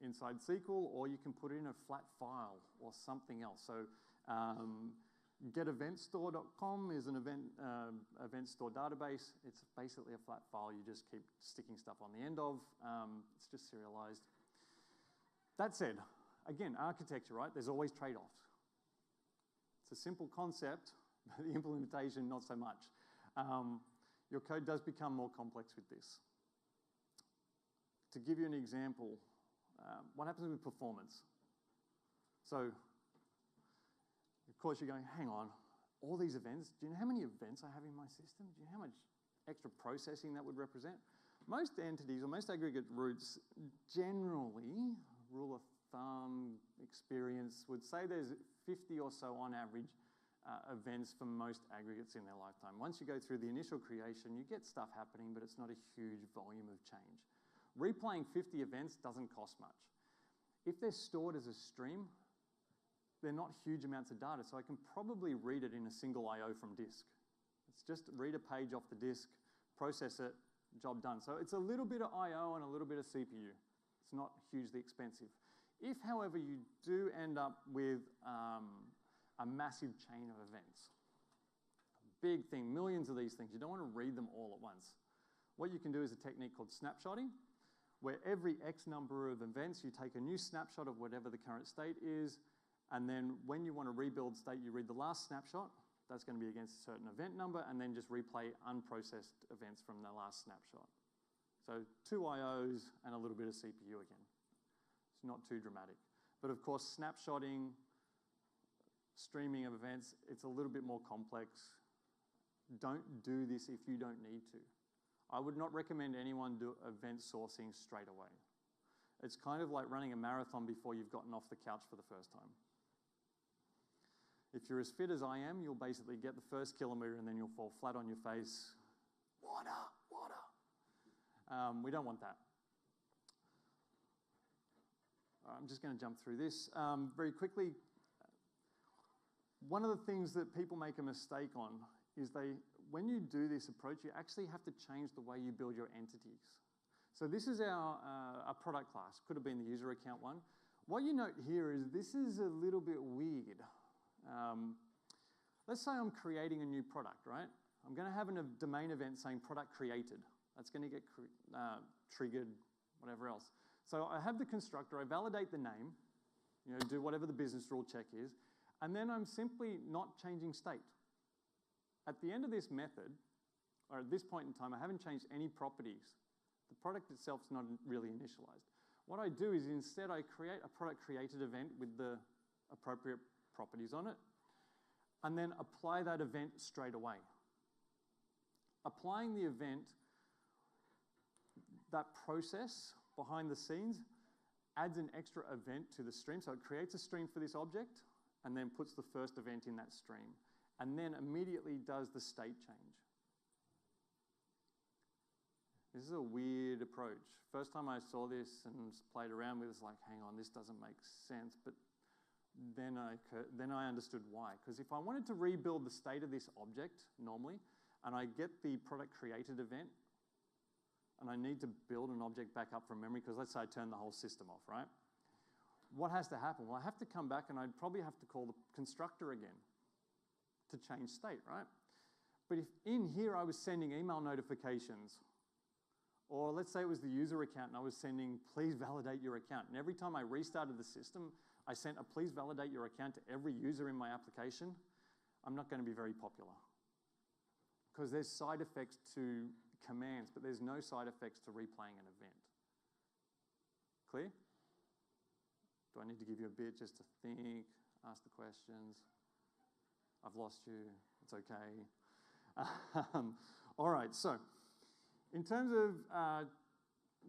inside SQL, or you can put it in a flat file or something else. So geteventstore.com is an event store database. It's basically a flat file you just keep sticking stuff on the end of. It's just serialized. That said, again, architecture, right? There's always trade-offs. It's a simple concept, but the implementation, not so much. Your code does become more complex with this. To give you an example, what happens with performance? So, of course, you're going, hang on, all these events, do you know how many events I have in my system? Do you know how much extra processing that would represent? Most entities or most aggregate routes generally, rule of thumb experience, would say there's 50 or so on average events for most aggregates in their lifetime. Once you go through the initial creation, you get stuff happening, but it's not a huge volume of change. Replaying 50 events doesn't cost much. If they're stored as a stream, they're not huge amounts of data, so I can probably read it in a single I/O from disk. It's just read a page off the disk, process it, job done. So it's a little bit of I/O and a little bit of CPU. It's not hugely expensive. If, however, you do end up with a massive chain of events, a big thing, millions of these things, you don't want to read them all at once. What you can do is a technique called snapshotting, where every X number of events, you take a new snapshot of whatever the current state is, and then when you want to rebuild state, you read the last snapshot. That's going to be against a certain event number, and then just replay unprocessed events from the last snapshot. So 2 I/Os and a little bit of CPU again. It's not too dramatic. But of course, snapshotting, streaming of events, it's a little bit more complex. Don't do this if you don't need to. I would not recommend anyone do event sourcing straight away. It's kind of like running a marathon before you've gotten off the couch for the first time. If you're as fit as I am, you'll basically get the first kilometer and then you'll fall flat on your face. Water, water. We don't want that. I'm just going to jump through this very quickly. One of the things that people make a mistake on is when you do this approach, you actually have to change the way you build your entities. So this is our product class. Could have been the user account one. What you note here is this is a little bit weird. Let's say I'm creating a new product, right? I'm going to have a domain event saying product created. That's going to get triggered, whatever else. So I have the constructor, I validate the name, do whatever the business rule check is, and then I'm simply not changing state. At the end of this method, or at this point in time, I haven't changed any properties. The product itself is not really initialized. What I do is instead I create a product created event with the appropriate properties on it, and then apply that event straight away. Applying the event, that process behind the scenes adds an extra event to the stream. So it creates a stream for this object and then puts the first event in that stream, and then immediately does the state change. This is a weird approach. First time I saw this and played around with it, it's like, hang on, this doesn't make sense. But then I understood why. Because if I wanted to rebuild the state of this object normally, and I get the product created event, and I need to build an object back up from memory, because let's say I turn the whole system off, right? What has to happen? Well, I have to come back and I'd probably have to call the constructor again to change state, right? But if in here I was sending email notifications, Or let's say it was the user account and I was sending, please validate your account. And every time I restarted the system, I sent a please validate your account to every user in my application. I'm not going to be very popular. Because there's side effects to commands, but there's no side effects to replaying an event. Clear? Do I need to give you a bit just to think, ask the questions? I've lost you. It's okay. All right, so in terms of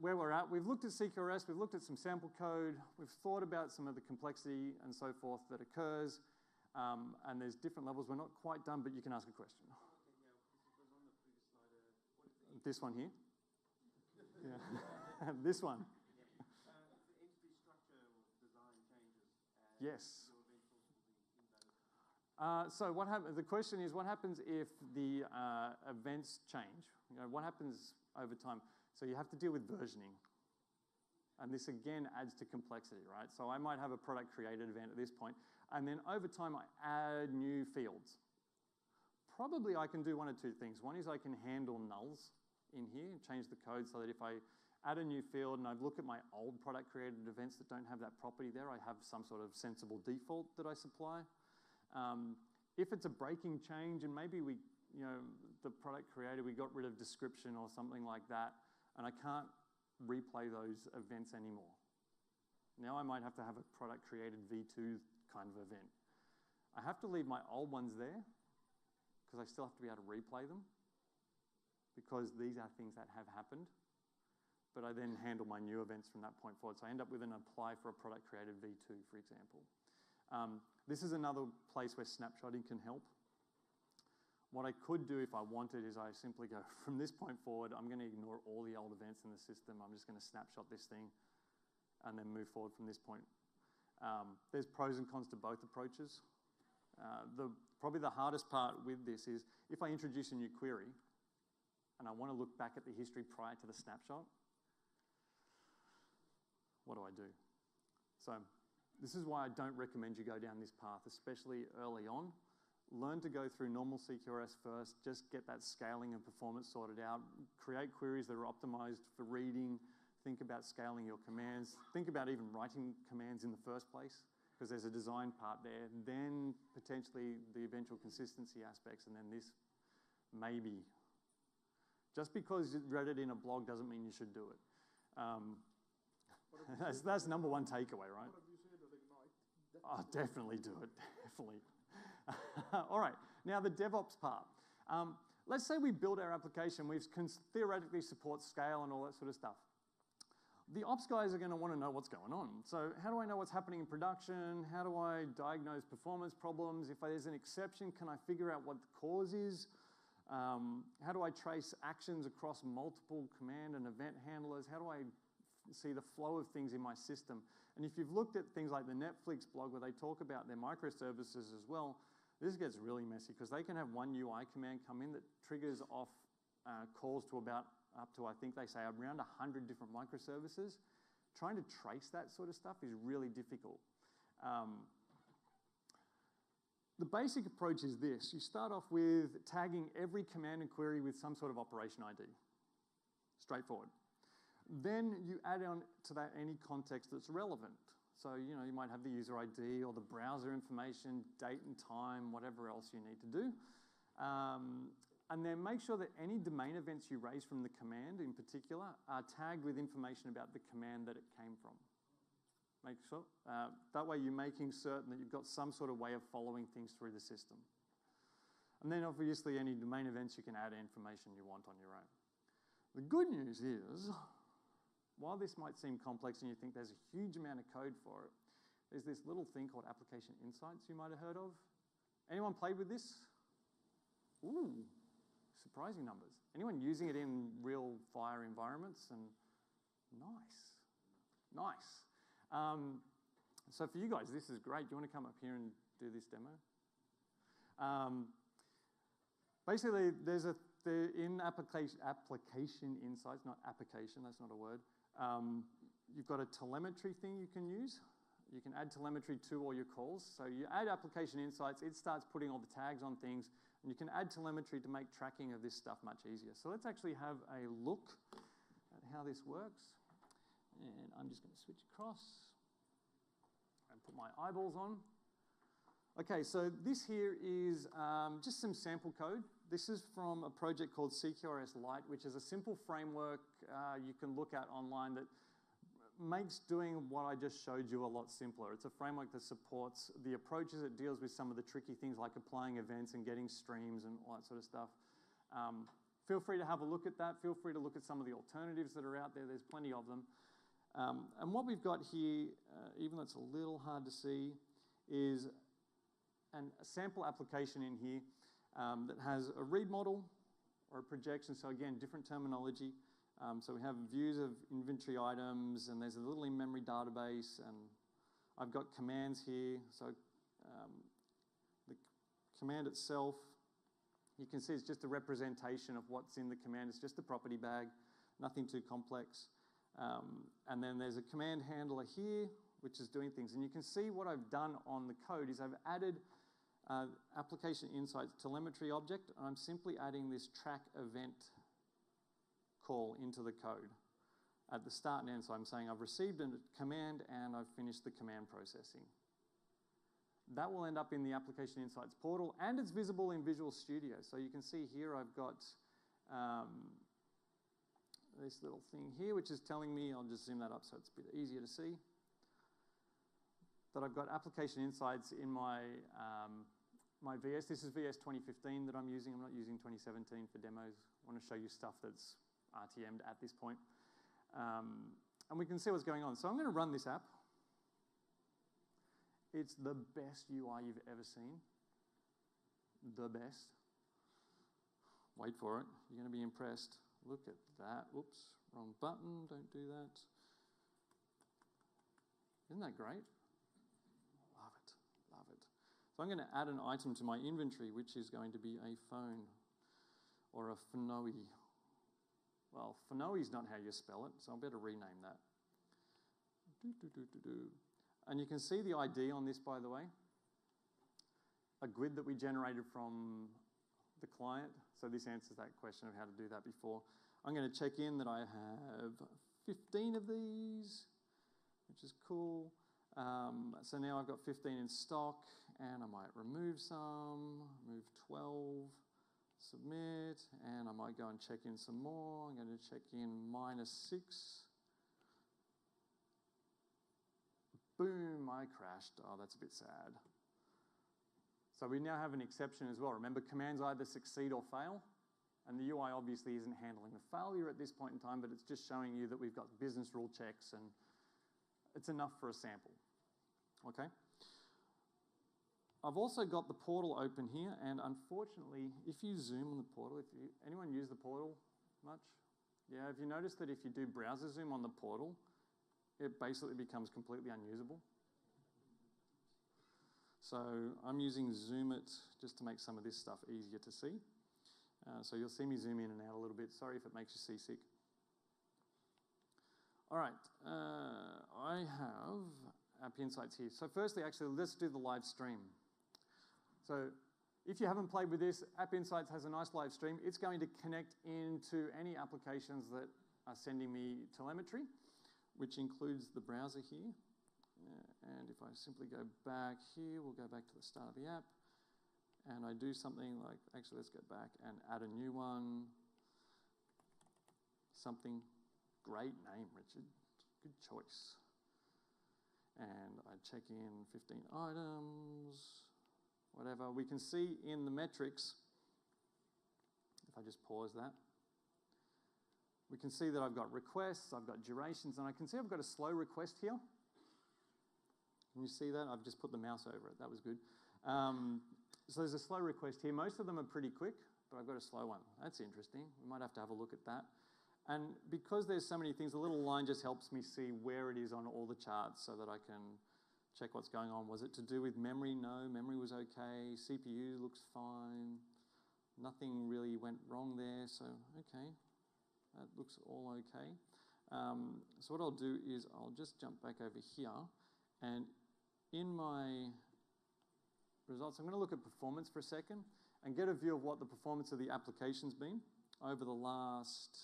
where we're at, we've looked at CQRS, we've looked at some sample code, we've thought about some of the complexity and so forth that occurs, and there's different levels. We're not quite done, but you can ask a question. This one here? Yeah. This one? Yeah. If the entity structure or design changes, yes. your event source will be invalid. So what happens? The question is, what happens if the events change? You know, what happens over time? So you have to deal with versioning. And this again adds to complexity, right? So I might have a product created event at this point, and then over time I add new fields. Probably I can do one of two things. One is I can handle nulls in here, change the code so that if I add a new field and I look at my old product created events that don't have that property there, I have some sort of sensible default that I supply. If it's a breaking change and maybe we, you know, the product created, we got rid of description or something like that, and I can't replay those events anymore. Now I might have to have a product created V2 kind of event. I have to leave my old ones there because I still have to be able to replay them, because these are things that have happened, but I then handle my new events from that point forward. So I end up with an apply for a product created V2, for example. This is another place where snapshotting can help. What I could do if I wanted is I simply go, from this point forward, I'm going to ignore all the old events in the system. I'm just going to snapshot this thing and then move forward from this point. There's pros and cons to both approaches. Probably the hardest part with this is if I introduce a new query, and I want to look back at the history prior to the snapshot, what do I do? So this is why I don't recommend you go down this path, especially early on. Learn to go through normal CQRS first, just get that scaling and performance sorted out, create queries that are optimized for reading, think about scaling your commands, think about even writing commands in the first place, because there's a design part there, then potentially the eventual consistency aspects, and then this maybe. Just because you read it in a blog doesn't mean you should do it. That's number one takeaway, right? What have you said of Ignite? Oh, definitely do it, definitely. All right, now the DevOps part. Let's say we build our application, we can theoretically support scale and all that sort of stuff. The ops guys are going to want to know what's going on. So how do I know what's happening in production? How do I diagnose performance problems? If there's an exception, can I figure out what the cause is? How do I trace actions across multiple command and event handlers? How do I see the flow of things in my system? And if you've looked at things like the Netflix blog where they talk about their microservices as well, this gets really messy because they can have one UI command come in that triggers off calls to up to, I think they say, around 100 different microservices. Trying to trace that sort of stuff is really difficult. The basic approach is this. You start off with tagging every command and query with some sort of operation ID. Straightforward. Then you add on to that any context that's relevant. So, you know, you might have the user ID or the browser information, date and time, whatever else you need to do. And then make sure that any domain events you raise from the command in particular are tagged with information about the command that it came from. Make sure. That way you're making certain that you've got some sort of way of following things through the system. And then obviously any domain events you can add information you want on your own. The good news is, while this might seem complex and you think there's a huge amount of code for it, there's this little thing called Application Insights you might have heard of. Anyone played with this? Ooh, surprising numbers. Anyone using it in real fire environments? And nice, nice. So for you guys, this is great. Do you want to come up here and do this demo? Basically, in application insights, not application, that's not a word, you've got a telemetry thing you can use. You can add telemetry to all your calls. So you add application insights, it starts putting all the tags on things, and you can add telemetry to make tracking of this stuff much easier. So let's actually have a look how this works. And I'm just going to switch across and put my eyeballs on. Okay, so this here is just some sample code. This is from a project called CQRS Lite, which is a simple framework you can look at online that makes doing what I just showed you a lot simpler. It's a framework that supports the approaches. It deals with some of the tricky things like applying events and getting streams and all that sort of stuff. Feel free to have a look at that. Feel free to look at some of the alternatives that are out there. There's plenty of them. And what we've got here, even though it's a little hard to see, is a sample application in here that has a read model or a projection. So again, different terminology. So we have views of inventory items, and there's a little in-memory database, and I've got commands here. So the command itself, you can see it's just a representation of what's in the command. It's just a property bag, nothing too complex. And then there's a command handler here, which is doing things. And you can see what I've done on the code is I've added application insights telemetry object, and I'm simply adding this track event call into the code at the start and end. So I'm saying I've received a command and I've finished the command processing. That will end up in the Application Insights portal, and it's visible in Visual Studio. So you can see here I've got this little thing here, which is telling me, I'll just zoom that up so it's a bit easier to see, that I've got Application Insights in my my VS. This is VS 2015 that I'm using. I'm not using 2017 for demos. I want to show you stuff that's RTM'd at this point. And we can see what's going on. So I'm going to run this app. It's the best UI you've ever seen. The best. Wait for it. You're going to be impressed. Look at that. Whoops, wrong button. Don't do that. Isn't that great? Love it. Love it. So I'm going to add an item to my inventory, which is going to be a phone or a Fnoe. Well, Fnoe is not how you spell it, so I better rename that. And you can see the ID on this, by the way. A grid that we generated from the client. So this answers that question of how to do that before. I'm going to check in that I have 15 of these, which is cool. So now I've got 15 in stock, and I might remove some, remove 12, submit, and I might go and check in some more. I'm going to check in -6. Boom, I crashed. Oh, that's a bit sad. So we now have an exception as well. Remember, commands either succeed or fail, and the UI obviously isn't handling the failure at this point in time, but it's just showing you that we've got business rule checks, and it's enough for a sample. Okay? I've also got the portal open here, and unfortunately, if you zoom on the portal, anyone use the portal much? Yeah, have you noticed that if you do browser zoom on the portal, it basically becomes completely unusable? So I'm using Zoom It just to make some of this stuff easier to see. So you'll see me zoom in and out a little bit. Sorry if it makes you seasick. All right, I have App Insights here. So firstly, actually, let's do the live stream. So if you haven't played with this, App Insights has a nice live stream. It's going to connect into any applications that are sending me telemetry, which includes the browser here. And if I simply go back here, we'll go back to the start of the app. And I do something like, actually, let's go back and add a new one. Something, great name, Richard. Good choice. And I check in 15 items, whatever. We can see in the metrics, if I just pause that, we can see that I've got requests, I've got durations, and I can see I've got a slow request here. Can you see that? I've just put the mouse over it. That was good. So there's a slow request here. Most of them are pretty quick, but I've got a slow one. That's interesting. We might have to have a look at that. And because there's so many things, the little line just helps me see where it is on all the charts so that I can check what's going on. Was it to do with memory? No, memory was okay. CPU looks fine. Nothing really went wrong there, so okay. That looks all okay. So what I'll do is I'll just jump back over here, and in my results, I'm going to look at performance for a second and get a view of what the performance of the application's been over the last,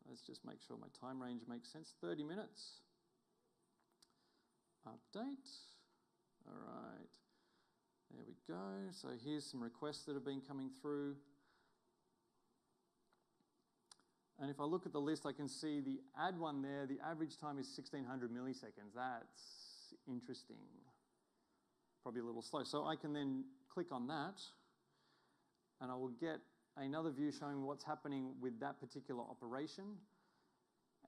Let's just make sure my time range makes sense. 30 minutes. Update. All right. There we go. So here's some requests that have been coming through. And if I look at the list, I can see the add one there, the average time is 1600 milliseconds. That's interesting. Probably a little slow. So I can then click on that, and I will get another view showing what's happening with that particular operation.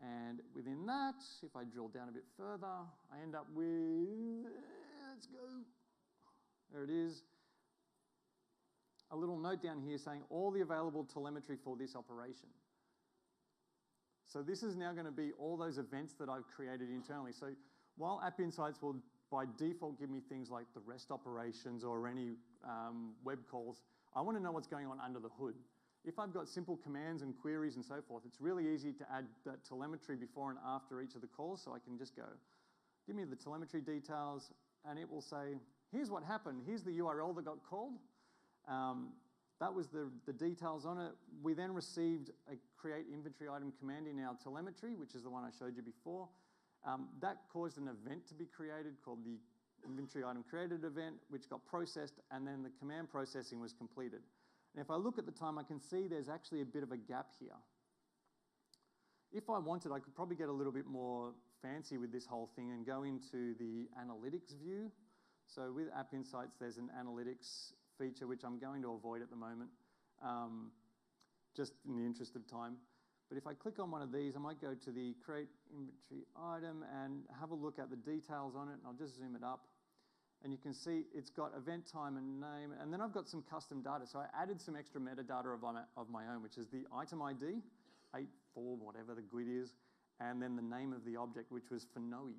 And within that, if I drill down a bit further, I end up with, let's go, there it is, a little note down here saying all the available telemetry for this operation. So this is now going to be all those events that I've created internally. So while App Insights will by default give me things like the REST operations or any web calls, I want to know what's going on under the hood. If I've got simple commands and queries and so forth, it's really easy to add that telemetry before and after each of the calls, so I can just go, give me the telemetry details, and it will say, here's what happened, here's the URL that got called. That was the details on it. We then received a create inventory item command in our telemetry, which is the one I showed you before. That caused an event to be created called the inventory item created event, which got processed, and then the command processing was completed. And if I look at the time, I can see there's actually a bit of a gap here. If I wanted, I could probably get a little bit more fancy with this whole thing and go into the analytics view. So with App Insights, there's an analytics feature, which I'm going to avoid at the moment, just in the interest of time. But if I click on one of these, I might go to the create inventory item and have a look at the details on it, and I'll just zoom it up. And you can see it's got event time and name, and then I've got some custom data. So I added some extra metadata of my own, which is the item ID, 84, whatever the GUID is, and then the name of the object, which was Fanoe.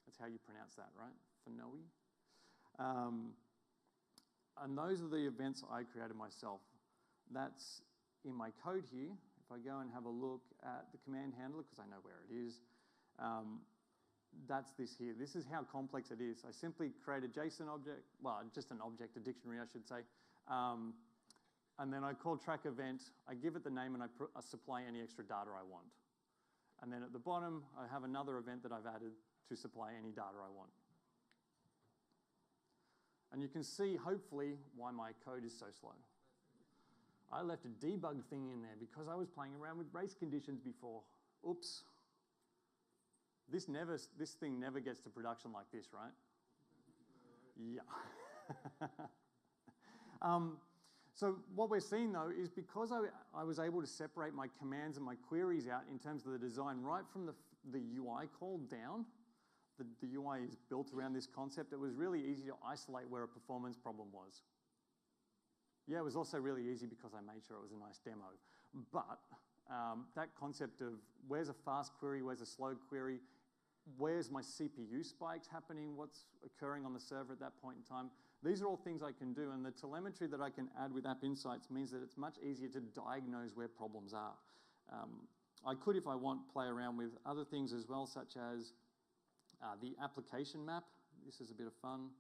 That's how you pronounce that, right? Fanoe. And those are the events I created myself. That's in my code here. If I go and have a look at the command handler, because I know where it is, that's this here. This is how complex it is. I simply create a JSON object, well, just an object, a dictionary, I should say, and then I call track event, I give it the name, and I supply any extra data I want. And then at the bottom, I have another event that I've added to supply any data I want. And you can see, hopefully, why my code is so slow. I left a debug thing in there because I was playing around with race conditions before. Oops. This thing never gets to production like this, right? Yeah. So what we're seeing, though, is because I was able to separate my commands and my queries out in terms of the design right from the UI call down, the UI is built around this concept, it was really easy to isolate where a performance problem was. Yeah, it was also really easy because I made sure it was a nice demo. But that concept of where's a fast query, where's a slow query, where's my CPU spikes happening, what's occurring on the server at that point in time, these are all things I can do, and the telemetry that I can add with App Insights means that it's much easier to diagnose where problems are. I could, if I want, play around with other things as well, such as the application map. This is a bit of fun.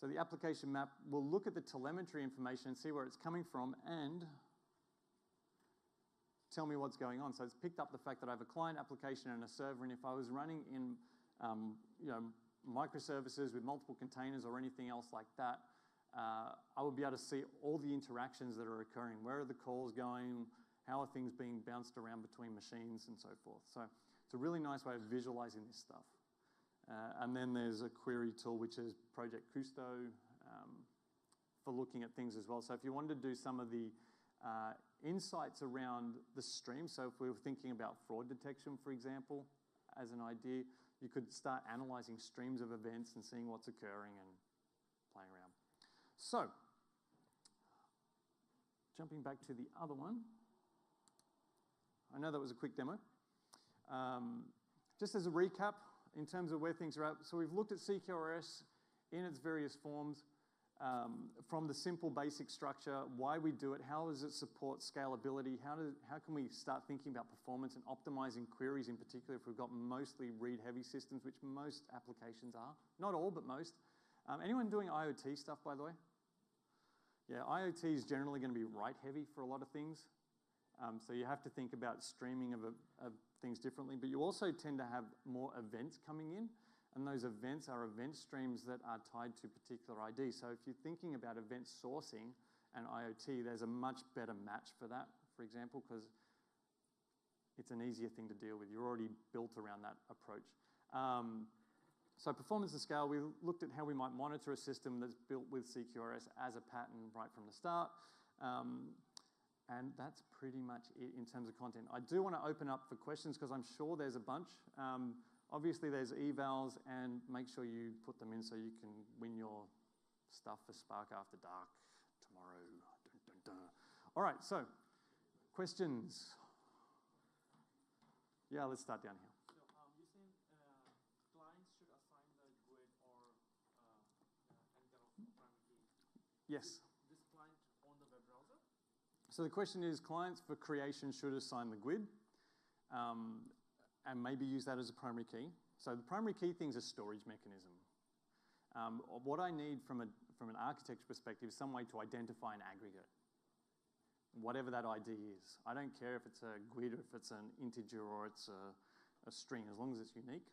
So the application map will look at the telemetry information and see where it's coming from and tell me what's going on. So it's picked up the fact that I have a client application and a server, and if I was running in microservices with multiple containers or anything else like that, I would be able to see all the interactions that are occurring. Where are the calls going? How are things being bounced around between machines and so forth? So it's a really nice way of visualizing this stuff. And then there's a query tool, which is Project Custo, for looking at things as well. So if you wanted to do some of the insights around the stream, so if we were thinking about fraud detection, for example, as an idea, you could start analyzing streams of events and seeing what's occurring and playing around. So, jumping back to the other one. I know that was a quick demo. Just as a recap, in terms of where things are at, so we've looked at CQRS in its various forms, from the simple basic structure, why we do it, how does it support scalability, how can we start thinking about performance and optimizing queries in particular if we've got mostly read-heavy systems, which most applications are. Not all, but most. Anyone doing IoT stuff, by the way? Yeah, IoT is generally going to be write-heavy for a lot of things. So you have to think about streaming of things differently, but you also tend to have more events coming in, and those events are event streams that are tied to particular ID. So if you're thinking about event sourcing and IoT, there's a much better match for that, for example, because it's an easier thing to deal with. You're already built around that approach. So performance and scale, we looked at how we might monitor a system that's built with CQRS as a pattern right from the start. And that's pretty much it in terms of content. I do want to open up for questions because I'm sure there's a bunch. Obviously, there's evals, and make sure you put them in so you can win your stuff for Spark After Dark tomorrow. Dun, dun, dun. All right, so questions. Yeah, let's start down here. So you're saying clients should assign the grid or any kind of primary key. Yes. This client on the web browser? So the question is, clients for creation should assign the GUID and maybe use that as a primary key. So the primary key thing is a storage mechanism. What I need from an architecture perspective is some way to identify an aggregate, whatever that ID is. I don't care if it's a GUID or if it's an integer or it's a string, as long as it's unique,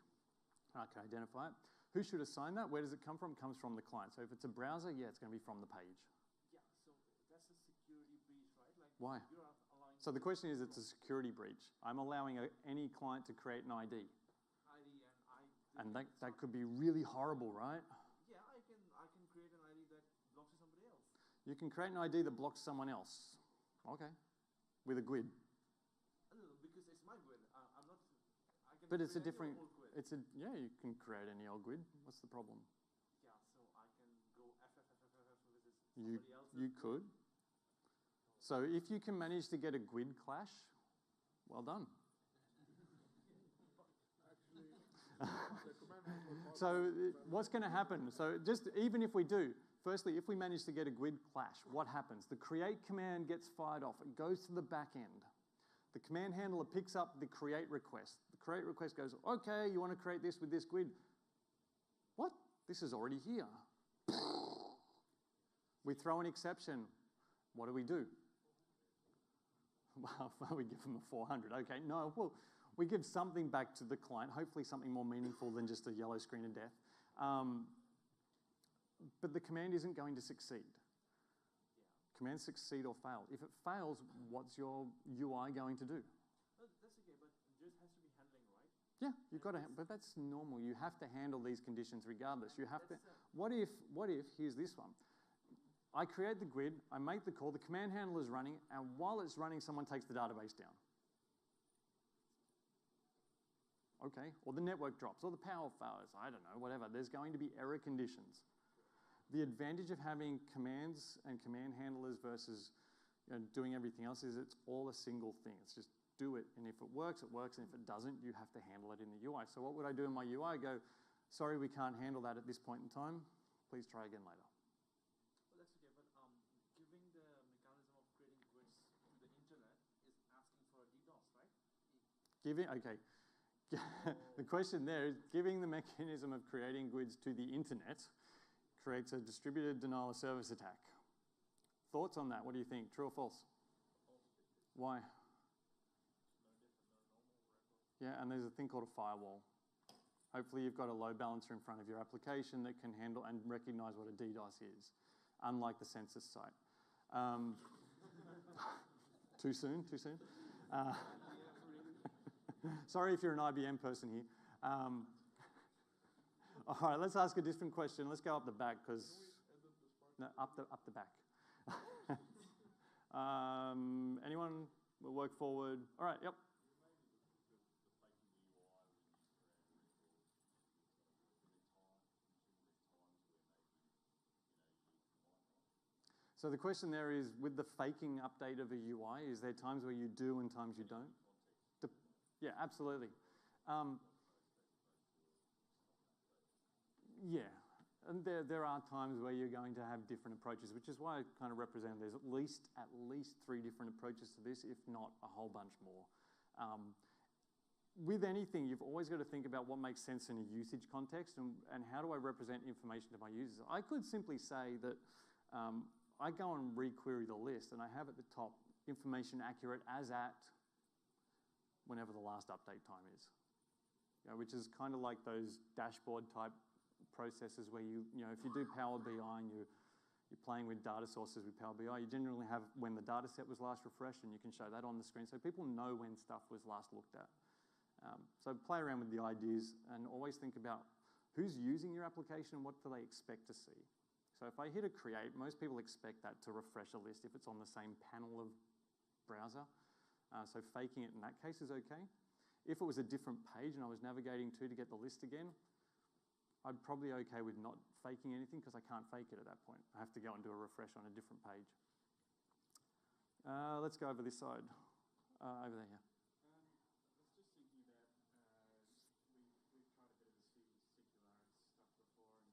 I can identify it. Who should assign that? Where does it come from? It comes from the client. So if it's a browser, yeah, it's going to be from the page. Yeah, so that's a security breach, right? Like Why? You're allowing So the question is, it's a security breach. I'm allowing any client to create an ID. ID And that could be really horrible, right? Yeah, I can create an ID that belongs to somebody else. You can create an ID that blocks someone else. Okay. With a GUID. No, because it's my grid. I'm not. I can. But it's a create any different, old grid. yeah, you can create any old GUID. What's the problem? Yeah, so I can go FFFFF with this You somebody else's. could. So if you can manage to get a GUID clash, well done. So what's going to happen? So just even if we do, firstly, if we manage to get a GUID clash, what happens? The create command gets fired off. It goes to the back end. The command handler picks up the create request. The create request goes, okay, you want to create this with this GUID. What? This is already here. We throw an exception. What do? Well, we give them a 400. Okay, no, well, we give something back to the client, hopefully something more meaningful than just a yellow screen of death. But the command isn't going to succeed. Commands succeed or fail. If it fails, what's your UI going to do? Well, that's okay, but just has to be handling, right? Yeah, you've got to, but that's normal. You have to handle these conditions regardless. You have to, what if, here's this one. I create the GUID, I make the call, the command handler is running, and while it's running, someone takes the database down. Okay, or the network drops, or the power fails, I don't know, whatever. There's going to be error conditions. The advantage of having commands and command handlers versus doing everything else is it's all a single thing. It's just do it, and if it works, and if it doesn't, you have to handle it in the UI. So what would I do in my UI? I go, sorry, we can't handle that at this point in time. Please try again later. Well, that's okay, but giving the mechanism of creating grids to the internet is asking for a DDoS, right? Okay. The question there is, giving the mechanism of creating GUIDs to the internet creates a distributed denial of service attack. Thoughts on that? What do you think? True or false? Why? Yeah, and there's a thing called a firewall. Hopefully you've got a load balancer in front of your application that can handle and recognize what a DDoS is, unlike the census site. Too soon? Sorry if you're an IBM person here. All right, let's ask a different question. Let's go up the back because up the back. Anyone? We'll work forward. All right. Yep. So the question there is, with the faking update of a UI, is there times where you do and times you don't? Yeah, absolutely. Yeah, and there are times where you're going to have different approaches, which is why I kind of represent there's at least 3 different approaches to this, if not a whole bunch more. With anything, you've always got to think about what makes sense in a usage context and how do I represent information to my users. I could simply say that I go and re-query the list and I have at the top information accurate as at whenever the last update time is. Which is kind of like those dashboard type processes where if you do Power BI and you're playing with data sources with Power BI, you generally have when the data set was last refreshed, and you can show that on the screen so people know when stuff was last looked at. So play around with the ideas and always think about who's using your application and what do they expect to see. So if I hit a create, most people expect that to refresh a list if it's on the same panel of browser. So faking it in that case is okay. If it was a different page and I was navigating to get the list again, I'd probably okay with not faking anything because I can't fake it at that point. I have to go and do a refresh on a different page. Let's go over this side. Over there, yeah.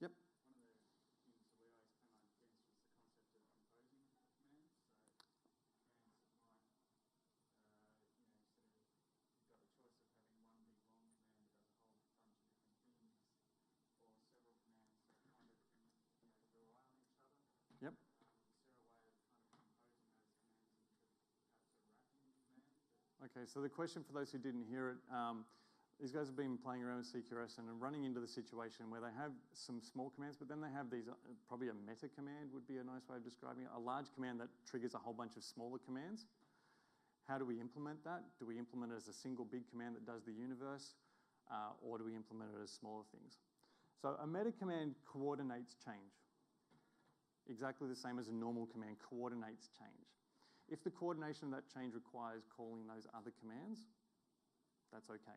Yep. One of the things that we always came up against was the concept of composing commands. So commands that might, sort of, you've got the choice of having one big long command that does a whole bunch of different things, or several commands that kind of rely on each other. Yep. Is there a way of kind of composing those commands into perhaps a wrapping command? Okay, so the question for those who didn't hear it, these guys have been playing around with CQRS and are running into the situation where they have some small commands, but then they have these, probably a meta command would be a nice way of describing it, a large command that triggers a whole bunch of smaller commands. How do we implement that? Do we implement it as a single big command that does the universe, or do we implement it as smaller things? So a meta command coordinates change. Exactly the same as a normal command coordinates change. If the coordination of that change requires calling those other commands, that's okay.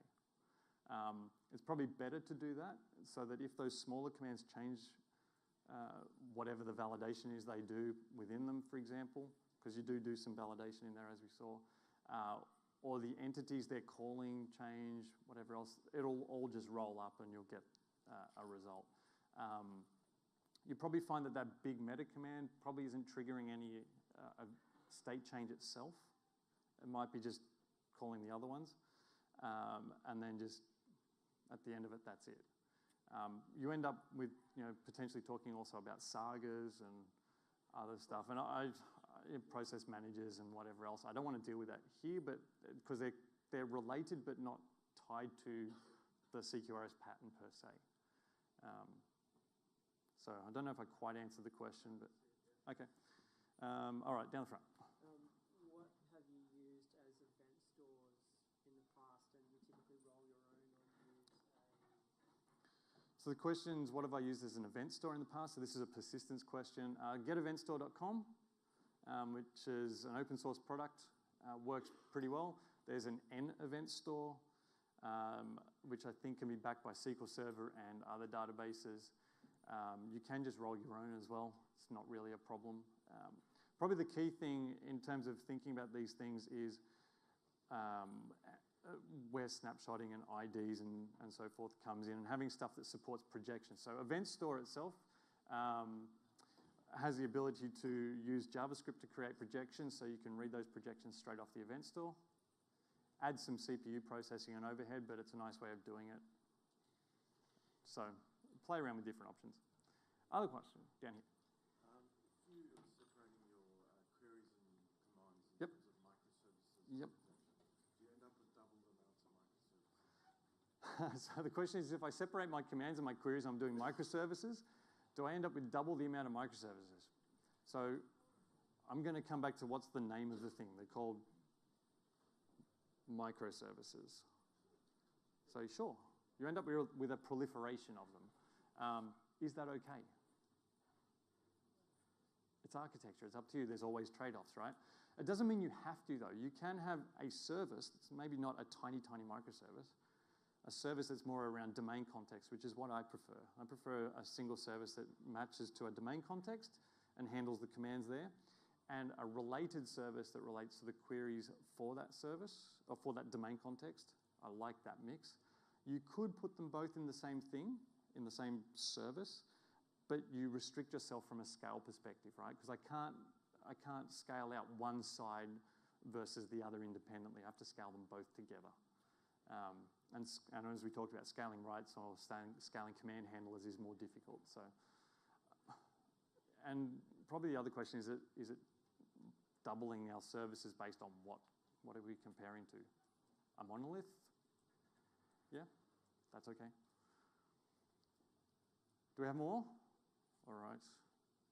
It's probably better to do that so that if those smaller commands change whatever the validation is they do within them, for example, because you do some validation in there as we saw, or the entities they're calling change, whatever else, it'll all just roll up and you'll get a result. You probably find that big meta command probably isn't triggering any state change itself. It might be just calling the other ones. And then just at the end of it, that's it. You end up with potentially talking also about sagas and other stuff, and process managers and whatever else. I don't want to deal with that here, but because they're related but not tied to the CQRS pattern per se. So I don't know if I quite answered the question, but okay. All right, down the front. What have you used as event stores in the past, and you typically roll your own or use a... So the question is, what have I used as an event store in the past? So this is a persistence question. Geteventstore.com, which is an open source product, works pretty well. There's an N event store, which I think can be backed by SQL Server and other databases. You can just roll your own as well. It's not really a problem. Probably the key thing in terms of thinking about these things is where snapshotting and IDs and so forth comes in, and having stuff that supports projection. So Event Store itself has the ability to use JavaScript to create projections, so you can read those projections straight off the Event Store. Add some CPU processing and overhead, but it's a nice way of doing it. So play around with different options. Other question, down here. If you are separating your queries and commands in Yep. terms of microservices, Yep. do you end up with double the amounts of microservices? So the question is, if I separate my commands and my queries, I'm doing microservices, do I end up with double the amount of microservices? So I'm going to come back to what's the name of the thing. They're called microservices. So sure, you end up with a proliferation of them. Is that okay? It's architecture. It's up to you. There's always trade-offs, right? It doesn't mean you have to, though. You can have a service that's maybe not a tiny, tiny microservice, a service that's more around domain context, which is what I prefer. I prefer a single service that matches to a domain context and handles the commands there, and a related service that relates to the queries for that service, or for that domain context. I like that mix. You could put them both in the same thing, in the same service, but you restrict yourself from a scale perspective, right? Because I can't scale out one side versus the other independently. I have to scale them both together. And as we talked about, scaling rights or scaling command handlers is more difficult. So, and probably the other question is it doubling our services based on what? What are we comparing to? A monolith? Yeah, that's okay. Do we have more? All right.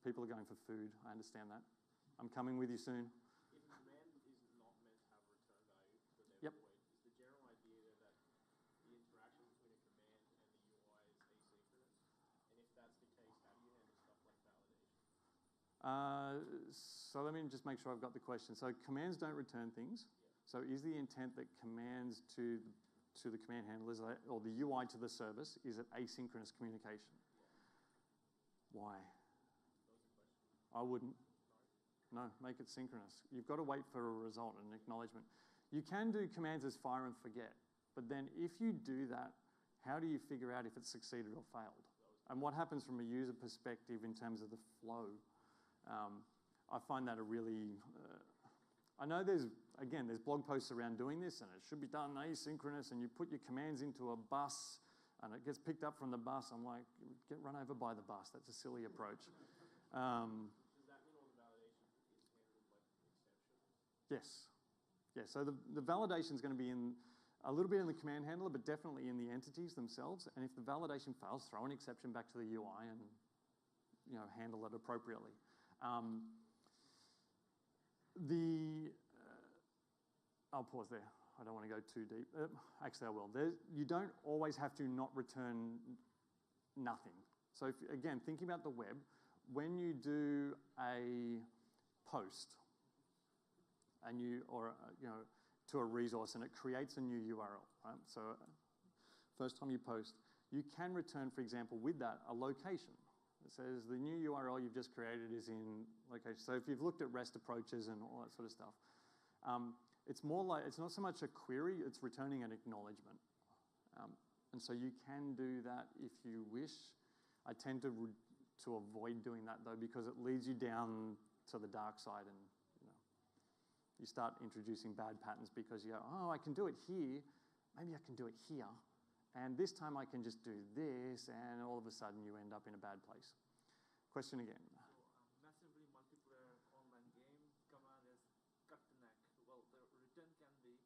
People are going for food. I understand that. I'm coming with you soon. If a command is not meant to have return value, but they Yep. void, is the general idea that the interaction between a command and the UI is asynchronous? And if that's the case, how do you handle stuff like validation? So let me just make sure I've got the question. So commands don't return things. So is the intent that commands to the command handlers or the UI to the service, is it asynchronous communication? Why? I wouldn't. No, make it synchronous. You've got to wait for a result and an acknowledgement. You can do commands as fire and forget, but then if you do that, how do you figure out if it succeeded or failed? And what happens from a user perspective in terms of the flow? I find that a really... I know there's blog posts around doing this, and it should be done asynchronous, and you put your commands into a bus, and it gets picked up from the bus. I'm like, get run over by the bus. That's a silly approach. Does that mean all the validation is handled like exceptions? Yes. Yeah, so the validation is going to be in a little bit in the command handler, but definitely in the entities themselves. And if the validation fails, throw an exception back to the UI and handle it appropriately. I'll pause there. I don't want to go too deep. Actually, I will. You don't always have to not return nothing. So again, thinking about the web, when you do a post and to a resource and it creates a new URL, right? So first time you post, you can return, for example, with that a location. It says the new URL you've just created is in location. So if you've looked at REST approaches and all that sort of stuff, it's more like, it's not so much a query, it's returning an acknowledgement. And so you can do that if you wish. I tend to avoid doing that though, because it leads you down to the dark side, and you start introducing bad patterns because you go, oh, I can do it here, maybe I can do it here, and this time I can just do this, and all of a sudden you end up in a bad place. Question again. So, massively multiplayer online game command is cut the neck. Well, the return can be,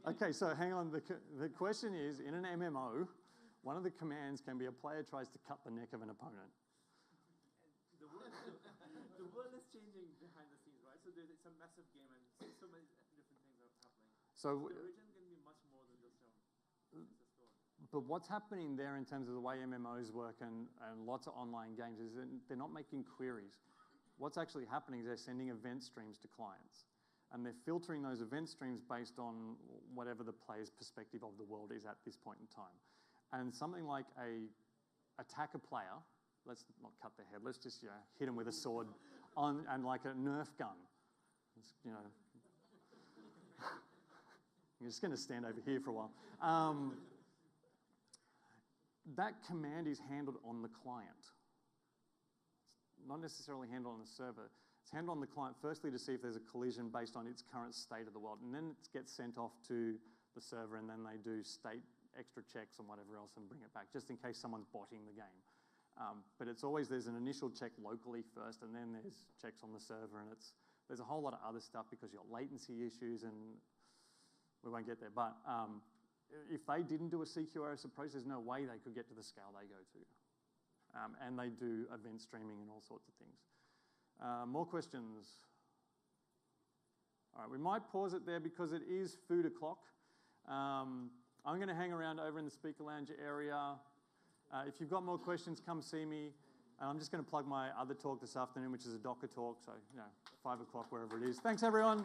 Okay, so hang on. The question is, in an MMO, one of the commands can be a player tries to cut the neck of an opponent. The world is changing behind the scenes, right? So it's a massive game, and so many different things are happening. So the return can be much more than just a story. But what's happening there in terms of the way MMOs work and lots of online games is that they're not making queries. What's actually happening is they're sending event streams to clients. And they're filtering those event streams based on whatever the player's perspective of the world is at this point in time. And something like attack a player, let's not cut their head, let's just hit them with a sword and like a Nerf gun. It's, I'm just going to stand over here for a while. That command is handled on the client. It's not necessarily handled on the server. It's handled on the client firstly to see if there's a collision based on its current state of the world, and then it gets sent off to the server, and then they do state extra checks and whatever else and bring it back, just in case someone's botting the game. But it's always, there's an initial check locally first, and then there's checks on the server, and there's a whole lot of other stuff because you've got latency issues, and we won't get there. But if they didn't do a CQRS approach, there's no way they could get to the scale they go to. And they do event streaming and all sorts of things. More questions? All right, we might pause it there because it is food o'clock. I'm going to hang around over in the speaker lounge area. If you've got more questions, come see me. And I'm just going to plug my other talk this afternoon, which is a Docker talk. So, 5 o'clock, wherever it is. Thanks, everyone.